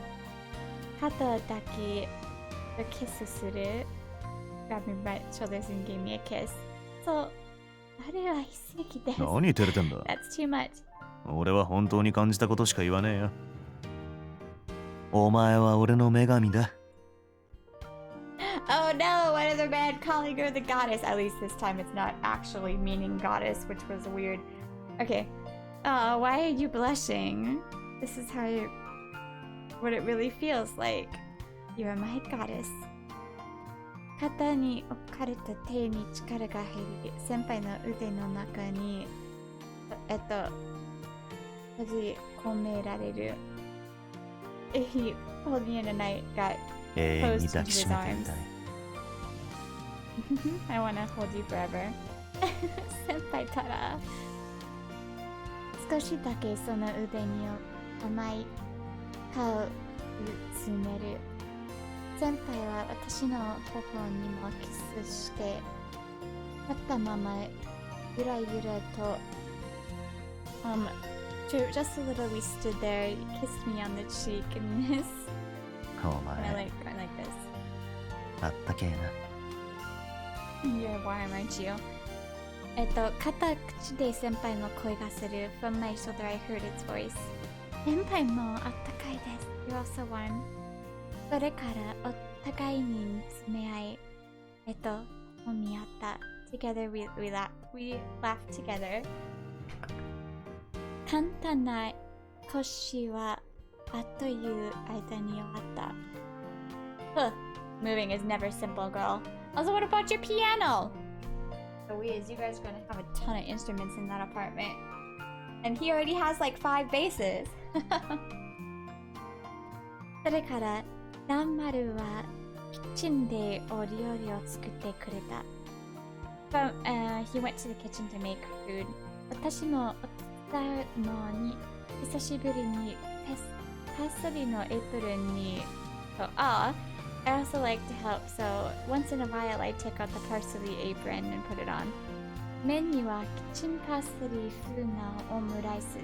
肩だけキスする。Grabbed me by the shoulders and gave me a kiss. そう、あれは奇跡です。何照れてんだ。 That's too much. 俺は本当に感じたことしか言わねえよ。お前は俺の女神だ。Oh no, what is the man calling her the goddess? At least this time it's not actually meaning goddess, which was weird. Okay. Why are you blushing? This is what it really feels like. You're my goddess. 肩に置かれた手に力が入り、先輩の腕の中に閉じ込められる。He pulled me in a night, got 永遠に closed 抱 into き his しめてみ arms. たい。I wanna hold you forever. 先輩たら少しだけその腕に甘い顔を詰める。先輩は私の頬にもキスして、立ったままゆらゆらとjust a little we stood there, he kissed me on the cheek and this. お I 前、 like this. あったけえな。You're warm, aren't you? 片口で先輩の声がする。From my shoulder I heard its voice. 先輩もあったかいです。You're also warm. それからお互いに見つめ合い、揉み合った。Together we laughed together. 簡単な腰はあっという間に終わった。Moving is never simple, girl. Also, what about your piano? So weird, you guys are gonna have a ton of instruments in that apartment. And he already has like 5 basses. それからランマルはキッチンでお料理を作ってくれた。He went to the kitchen to make food. 私もお手伝うのに久しぶりにパスリのエプロンにI also like to help, so once in a while I take out the parsley apron and put it on. 麺にはキッチンパスリ風なオムライス。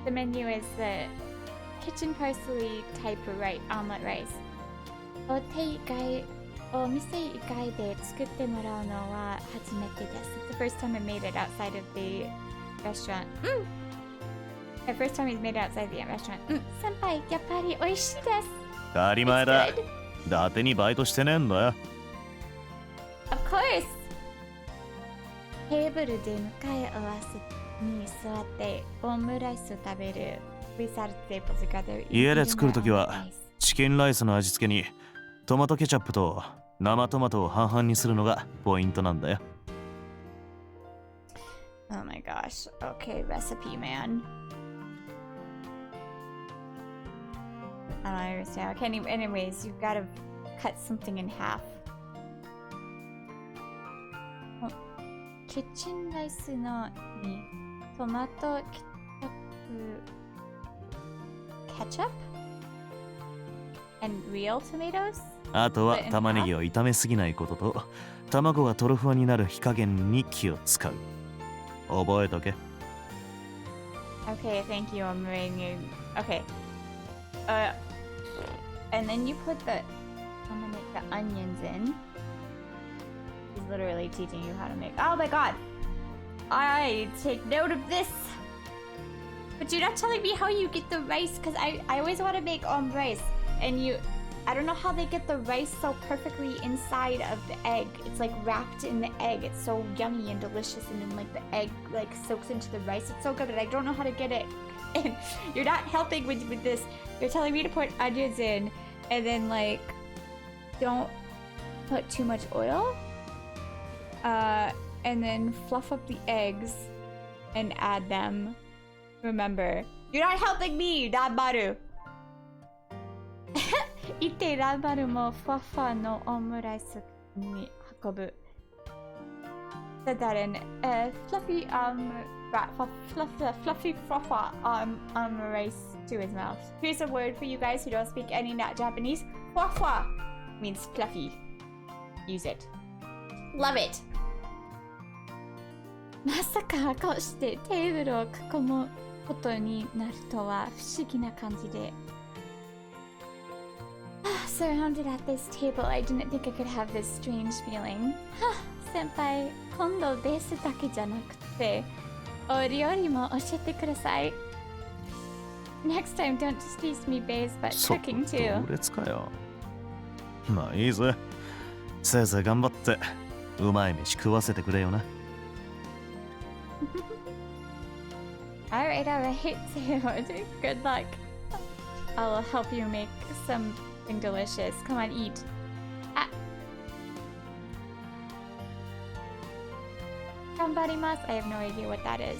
The menu is the kitchen parsley type omelet rice. お店以外で作ってもらうのは初めてです。It's the first time I made it outside of the restaurant. The first time he's made it outside the restaurant. 先輩、やっぱり美味しいです。当たり前だ。 It's good. 伊達にバイトしてねえんだよ。 Of course! テーブルで向かい合わせに座ってオムライスを食べる。We sat at the table together. 家で作るときはチキンライスの味付けにトマトケチャップと生トマトを半々にするのがポイントなんだよ。 Oh my gosh. Okay, recipe man. I don't understand. Okay, anyways, you've got to cut something in half. キッチンライスのにトマトケチャップ and real tomatoes? あとは玉ねぎを炒めすぎないことと卵がトロフワになる火加減に気を使う。覚えとけ。 Okay, thank you. I'm writing. Okay. And then you put the onions in. He's literally teaching you how to make. Oh my god! I take note of this. But you're not telling me how you get the rice, because I always want to make rice, and I don't know how they get the rice so perfectly inside of the egg. It's like wrapped in the egg. It's so yummy and delicious, and then like the egg like soaks into the rice. It's so good, but I don't know how to get it. And you're not helping with this. You're telling me to put onions in, and then like don't put too much oil. And then fluff up the eggs and add them. Remember, you're not helping me, Ranmaru. 行ってランマルもふわふわのオムライスに運ぶ。Said that in fluffy rice to his mouth. Here's a word for you guys who don't speak any Japanese. Fuwa means fluffy. Use it. Love it. まさかこうしてテーブルを囲むことになるとは不思議な感じで。Surrounded at this table, I didn't think I could have this strange feeling. 先輩、今度ベースだけじゃなくて、お料理も教えてください。Next time, don't just teach me bass, but そ cooking too. 同列かよ。まあいいぜ。せいぜい頑張ってうまい飯食わせてくれよな。Alright, alright. Good luck. I'll help you make something delicious. Come on, eat. Ah. Gambarimasu. I have no idea what that is.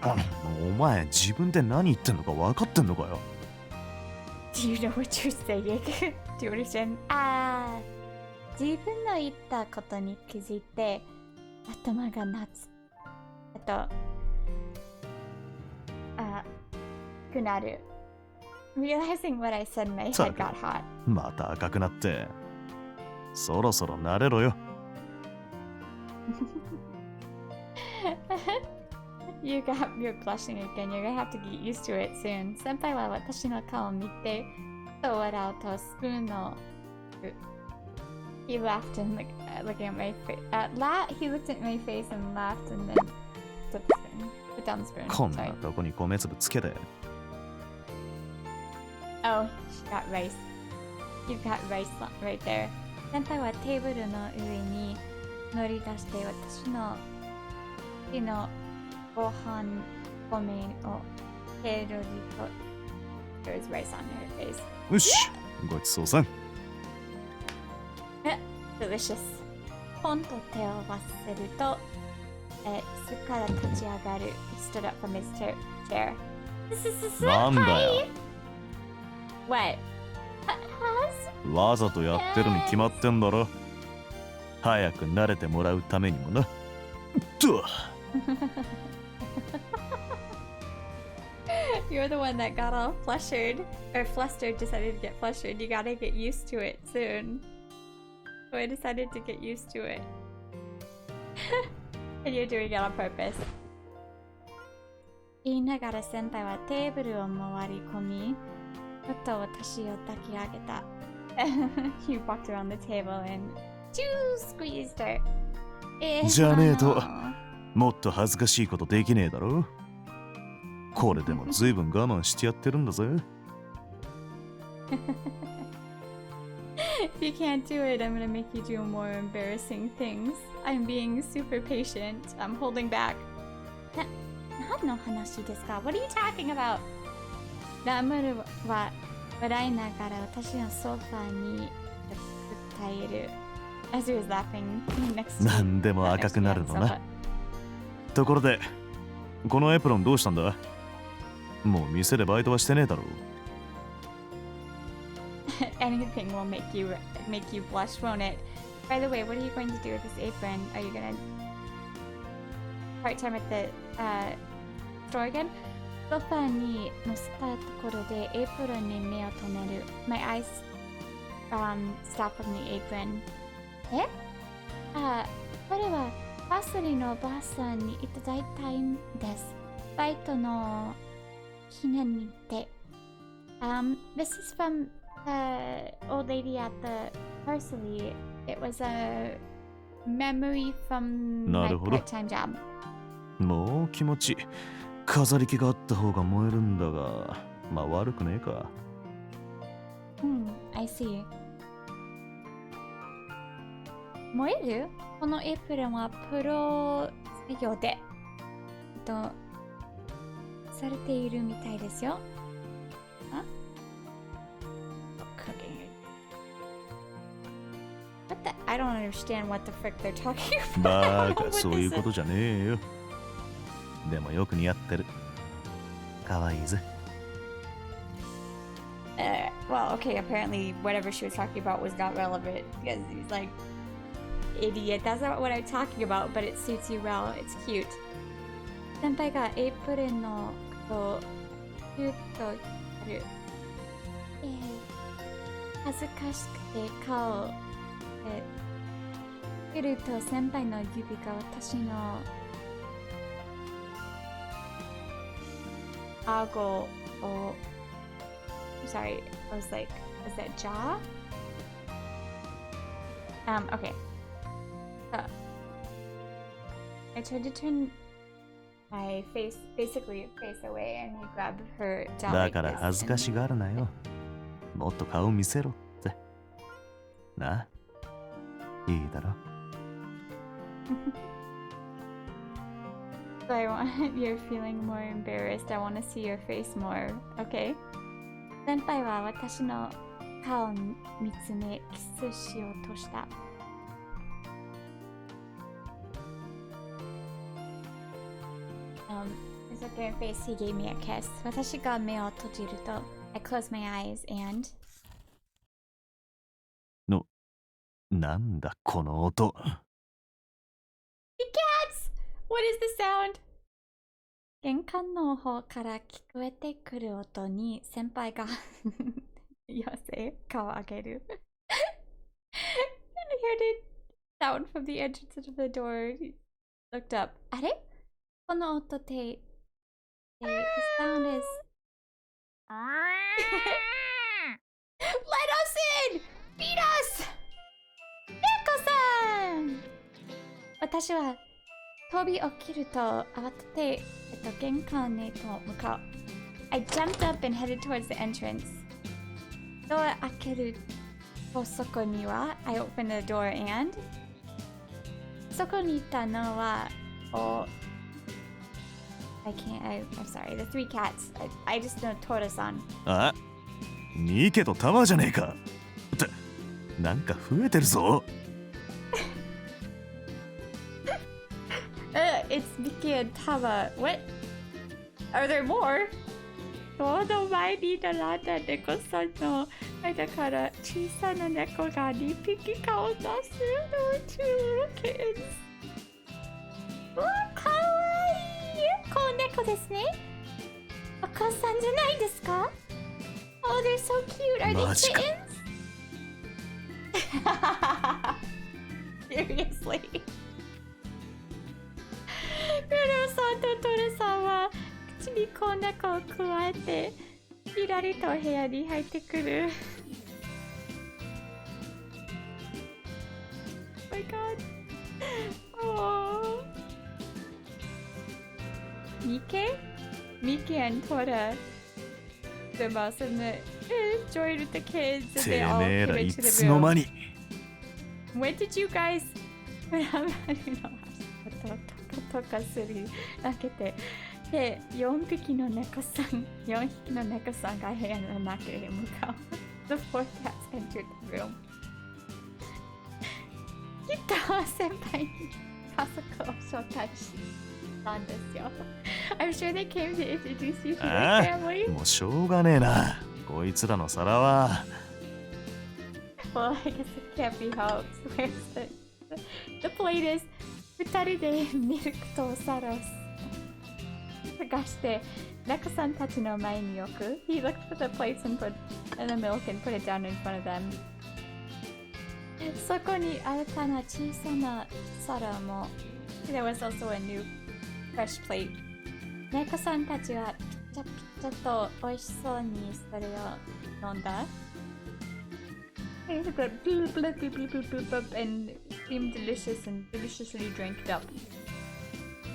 お前自分で何言ってんのか分かってんのかよ。Do you know what you're saying? Do you understand? 自分の言ったことに気づいて頭が夏くなる。Realizing what I said, my head got hot. また赤くなって。そろそろ慣れろよ。You're blushing again. You're gonna have to get used to it soon. 先輩は私の顔を見て、と笑うとスプーンの。He laughed and looking at my face. He looked at my face and laughed and then put down the spoon. こんなとこに米粒つけて。Oh, she got rice. You've got rice right there. 先輩はテーブルの上に乗り出して私の手のご飯米をペロリと。There's rice on her face. よし、ごちそうさん。Delicious. ポンと手を合わせると、椅子から立ち上がる。He stood up from his chair. This is a なんだよ。What? わざとやってるに決まってんだろ。早く慣れてもらうためにもな。と。You're the one that got all flustered. Or flustered, decided to get flustered. You gotta get used to it soon. So I decided to get used to it. And you're doing it on purpose. 言いながら先輩はテーブルを回り込み、ふと私を抱き上げた。He walked around the table and squeezed her. じゃねえと、もっと恥ずかしいことできねえだろ。これでもずいぶん我慢してやってるんだぜ。If you can't do it, I'm gonna make you do more embarrassing things. I'm being super patient. I'm holding back. 何の話ですか? What are you talking about? ラムルは笑いながら私のソファーに訴える。As he was laughing next to me. 何でも赤くなるのな。ところで、このエプロンどうしたんだ? もう店でバイトはしてねえだろ。Anything will make you blush, won't it? By the way, what are you going to do with this apron? Are you gonna part-time at the store again? ソファーに乗せたところでエプロンに目を留める。My eyes stop on the apron. これはパスリのおばあさんにいただいたんです。バイトの記念にて。This is from old lady at the parsley. It was a memory from my part-time job. もう気持ち飾り気があった方が燃えるんだが、まあ悪くねえか。I see. 燃える？このエプロンはプロ作業でされているみたいですよ。What the? I don't understand what the frick they're talking about. バカ、そういうことじゃねえよ。でもよく似合ってる。かわいいぜ。Well, okay, apparently whatever she was talking about was not relevant because he's like, idiot, that's not what I'm talking about, but it suits you well, it's cute. 先輩がエイプリンのことをキュッとやる。恥ずかしくて顔を振ると先輩の指が私の顎をSorry, I was like, is that jaw? Okay. So, I tried to turn my face, basically face away, and he grabbed her jaw だ like から this. 恥ずかしがるなよ。もっと顔見せろって。な、いいだろ。So I want you're feeling more embarrassed. I want to see your face more. Okay? 先輩は私の顔を見つめキスしようとした。He's looking at her face. He gave me a kiss. 私が目を閉じると I closed my eyes and なんだこの音。Cats! What is the sound? 玄関の方から聞こえてくる音に先輩が寄せ顔を上げる。And I heard it sound from the entrance of the door. He looked up. あれこの音で、the sound is... Let us in! Feed us! 猫さん私は飛び起きると慌てて、玄関へと向かう。I jumped up and headed towards the entrance. ドア開けるとそこには I opened the door and そこにいたのはI'm sorry, the three cats. I just know Tora-san. あ、ニケとタワーじゃねえか。ってなんか増えてるぞ。It's Mickey and Tama. What? Are there more? ドアの前に並んだ猫さんの間から小さな猫が2匹顔を出す。Two little kittens. うわ、かわいい。子猫ですね。お母さんじゃないですか？ Oh, they're so cute. Are they マジか。kittens? Seriously? ルロさんとトルさんは口にこんな子をくわえてひらりと部屋に入ってくる。Oh my god. Oh. Mike and Tora the mouse and the joined the kids and て they all めえ came らい into つ the の room. 間に。 When did you guys とかする開けてで4匹の猫さんが部屋の中へ向かう。The four cats entered the room. キッタは先輩に家族を招待したんですよ。I'm sure they came to introduce you to あ their あ、 family. もうしょうがねえな。こいつらの皿は。Well, I guess it can't be helped. Where's the point is 2人でミルクとお皿を探して猫さんたちの前に置く。He looked for the plates and the milk and put it down in front of them. そこに新たな小さな皿も。There was also a new fresh plate. 猫さんたちはピッチャピッチャと美味しそうにそれを飲んだ。It was good. Bloop, bloop, bloop, bloop, bloop, bloop, and seemed delicious and deliciously drank up.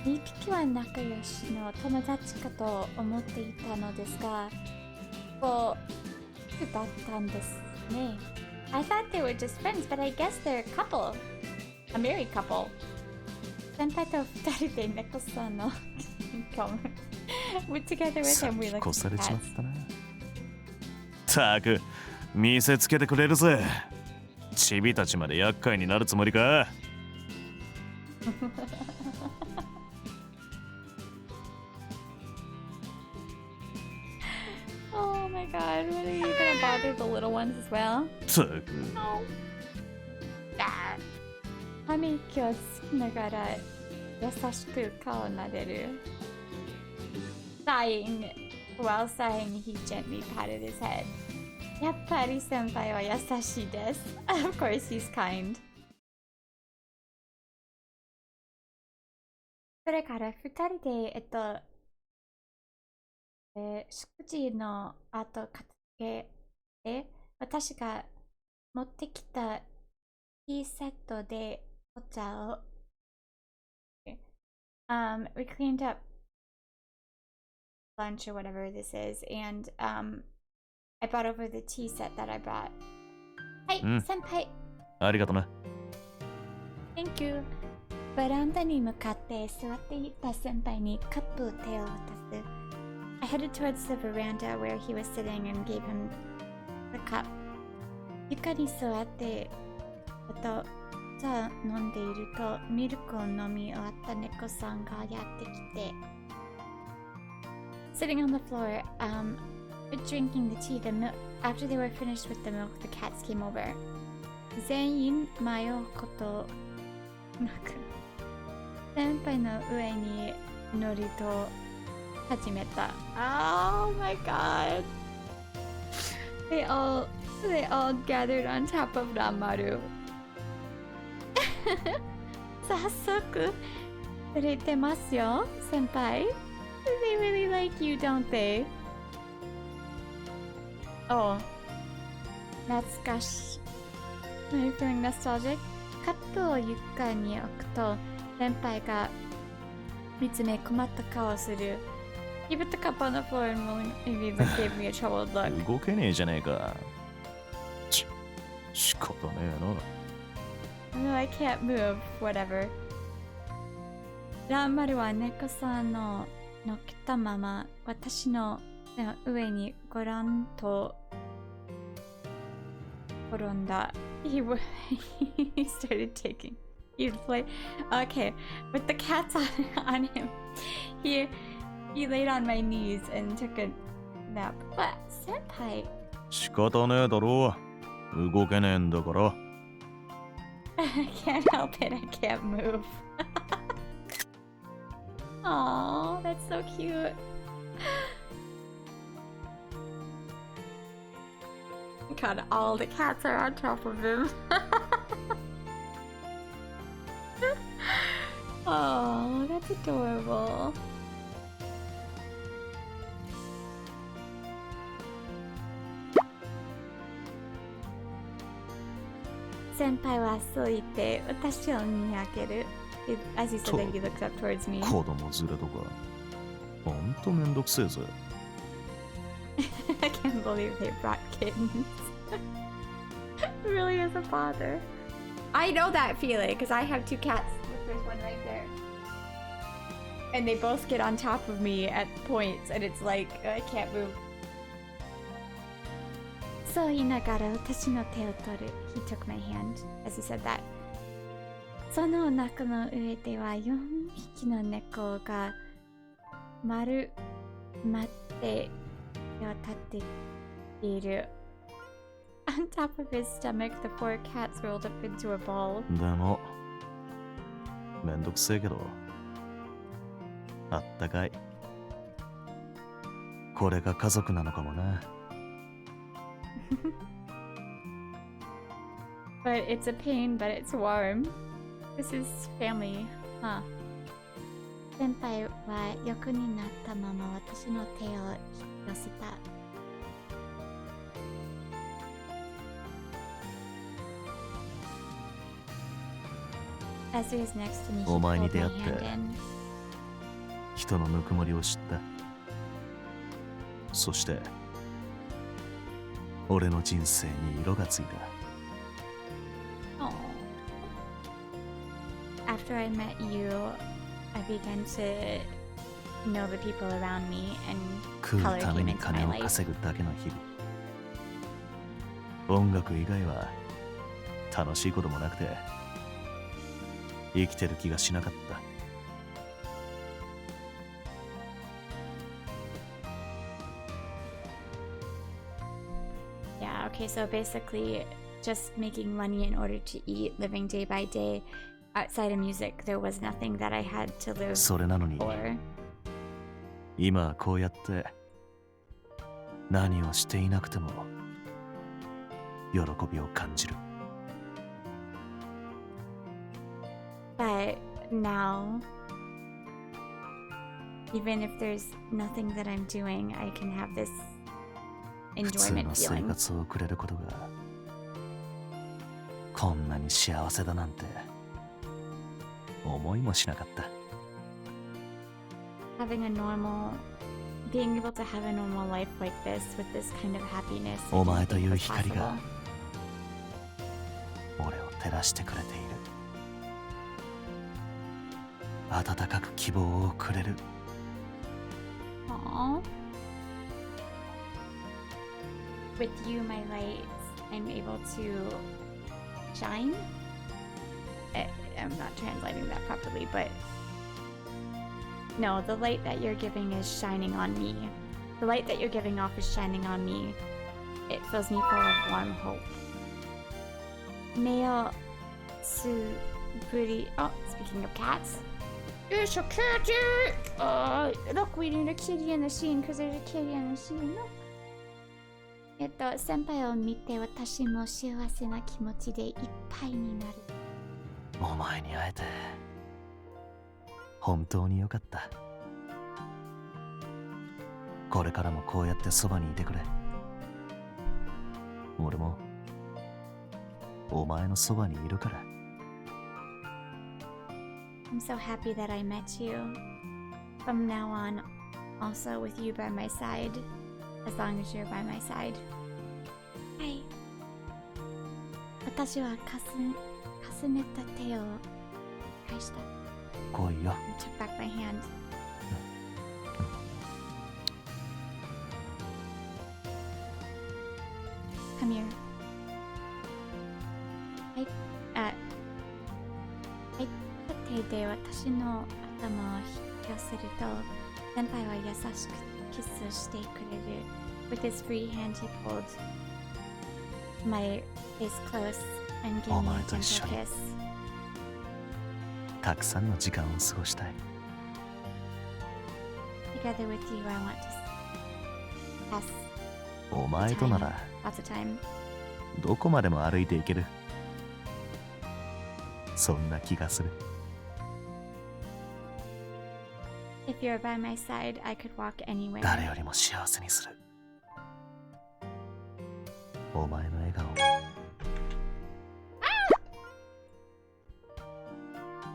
2匹は仲良しの友達かと思っていたのですが、こうだったんですね。I thought they were just friends, but I guess they're a couple. A married couple. 先輩と2人で猫さんのWe're together with さ him. っ We き look 越され at ちまっ cats. たな。たく見せつけてくれるぜ。チビたちまで厄介になるつもりか。Oh my god, really? You're gonna bother the little ones as well? たく No. ため息をつきながら優しく顔を撫でる。Sighing, while sighing, he gently patted his head. やっぱり先輩は優しいです。Of course, he's kind. それから2人で、食事の後片付けで、私が持ってきたティーセットでお茶を、we cleaned up lunch or whatever this is, and I brought over the tea set that I brought. はい、先輩、ありがとね。Thank you. ベランダに向かって座っていた先輩にカップを手を渡す。I headed towards the veranda where he was sitting and gave him the cup. 床に座って飲んでいるとミルクを飲み終わった猫さんがやってきて Sitting on the floor, drinking the tea, after they were finished with the milk, the cats came over. 全員迷うことなく先輩の上に乗りと始めた。Oh my god! They all gathered on top of Ranmaru. 早速触れてますよ、先輩。They really like you, don't they? Oh, 懐かしい。Are you feeling nostalgic? カップを床に置くと先輩が見つめ困った顔をする。He put the cup on the floor and maybe gave me a troubled look. 動けねえじゃねえか。仕方ねえな。No, I can't move. Whatever. ランマルは猫さんの乗っけたまま私の上にゴロンと転んだ。He started taking. He'd play. Okay, with the cats on him, he laid on my knees and took a nap. What, senpai? 仕方ねえだろう。動けねえんだから。I can't help it. I can't move. Aww, that's so cute. God, all the cats are on top of him. Oh, that's adorable. Senpai はそう言って私を見上げる。As he said that, he looked up towards me. 子供連れとか。ほんとめんどくせえぜ。I can't believe they brought kittens. It really is a bother. I know that feeling because I have two cats. There's one right there. And they both get on top of me at points, and it's like, I can't move. そう言いながら私の手を取る。He took my hand as he said that. そのお腹の上では4匹の猫が丸まって立っている。On top of his stomach, the 4 cats rolled up into a ball. でも、めんどくせえけど、あったかい。これが家族なのかもな。But it's a pain, but it's warm. This is family, huh? 先輩は横になったまま私の手を引き寄せた。As he was next to me, he お前に pulled 出 my 会って hand in. 人のぬくもりを知った。そして俺の人生に色がついた。Aww. After I met you, I began to know the people around me 食 and う color ため came に into 金 my を life. 稼ぐだけの日々。音楽以外は楽しいこともなくて生きてる気がしなかった。Yeah, okay, so basically just making money in order to eat, living day by day. Outside of music, there was nothing that I had to live それなのに for. 今はこうやって何をしていなくても喜びを感じる。But now, even if there's nothing that I'm doing, I can have this 普通 enjoyment の生 feeling. 活を送れることがこんなに幸せだなんて思いもしなかった。Being able to have a normal life like this with this kind of happiness. お前 I と didn't いう think was 光が possible. 俺を照らしてくれている。温かく希望をくれる。 Aww. With you, my light, I'm able to shine. I'm not translating that properly, but no, the light that you're giving is shining on me. The light that you're giving off is shining on me. It fills me full of warm hope. Male su pretty. Oh, speaking of cats. There's a cat here! Look, we need a kitty in the scene because there's a kitty in the scene. Look. 先輩を見て私も幸せな気持ちでいっぱいになる。お前に会えて本当によかった。これからもこうやってそばにいてくれ。俺もお前のそばにいるから。I'm so happy that I met you. From now on, also with you by my side, as long as you're by my side. はい。私はかすめた手を返した。来いよ。And took back my hand. Come here. はい。はい。手で私の頭を引き寄せると、先輩は優しくキスしてくれる。With his free hand, he pulled my face close and gave me a gentle kiss. たくさんの時間を過ごしたい。Together with you, I want to pass お前となら lots of time. どこまでも歩いていける。そんな気がする。If you're by my side, I could walk anywhere. 誰よりも幸せにする。お前の笑顔。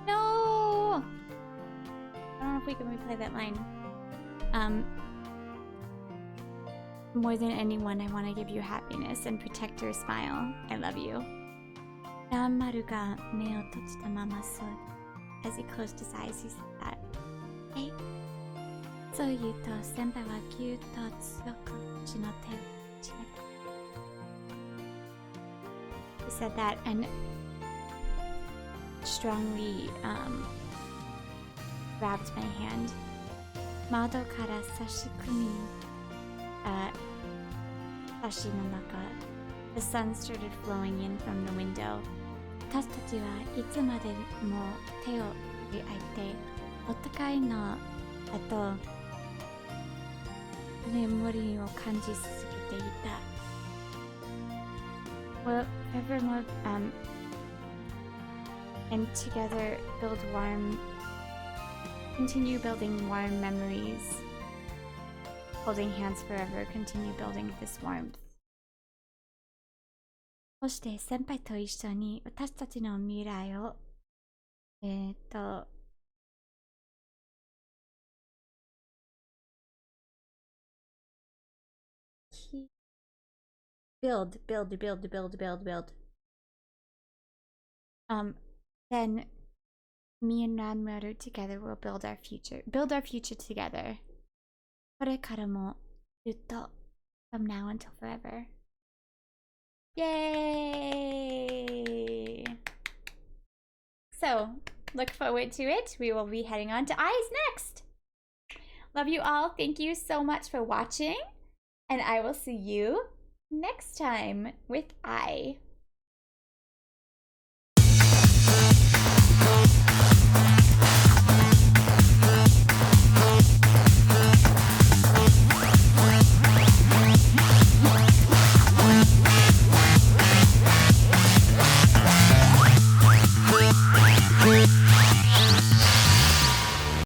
No! I don't know if we can replay that line. More than anyone, I want to give you happiness and protect your smile. I love you. Ranmaru が目を閉じたままそう。As he closed his eyes, he said that. え？そう言うと、先輩はぎゅっと強く私の手を締めた。He said that and strongly grabbed my hand. 窓から差し込み、私の中、the sun started flowing in from the window. 私たちはいつまでも手を取り合ってお互いのあと眠りを感じ続けていた。Well, evermore, and together continue building warm memories. Holding hands forever, continue building this warmth. そして先輩と一緒に私たちの未来をbuild. Then me and Ranmaru together will build our future. Build our future together. これからもずっと from now until forever. Yay! So, look forward to it. We will be heading on to Eyes next. Love you all. Thank you so much for watching. And I will see you next time with Eye.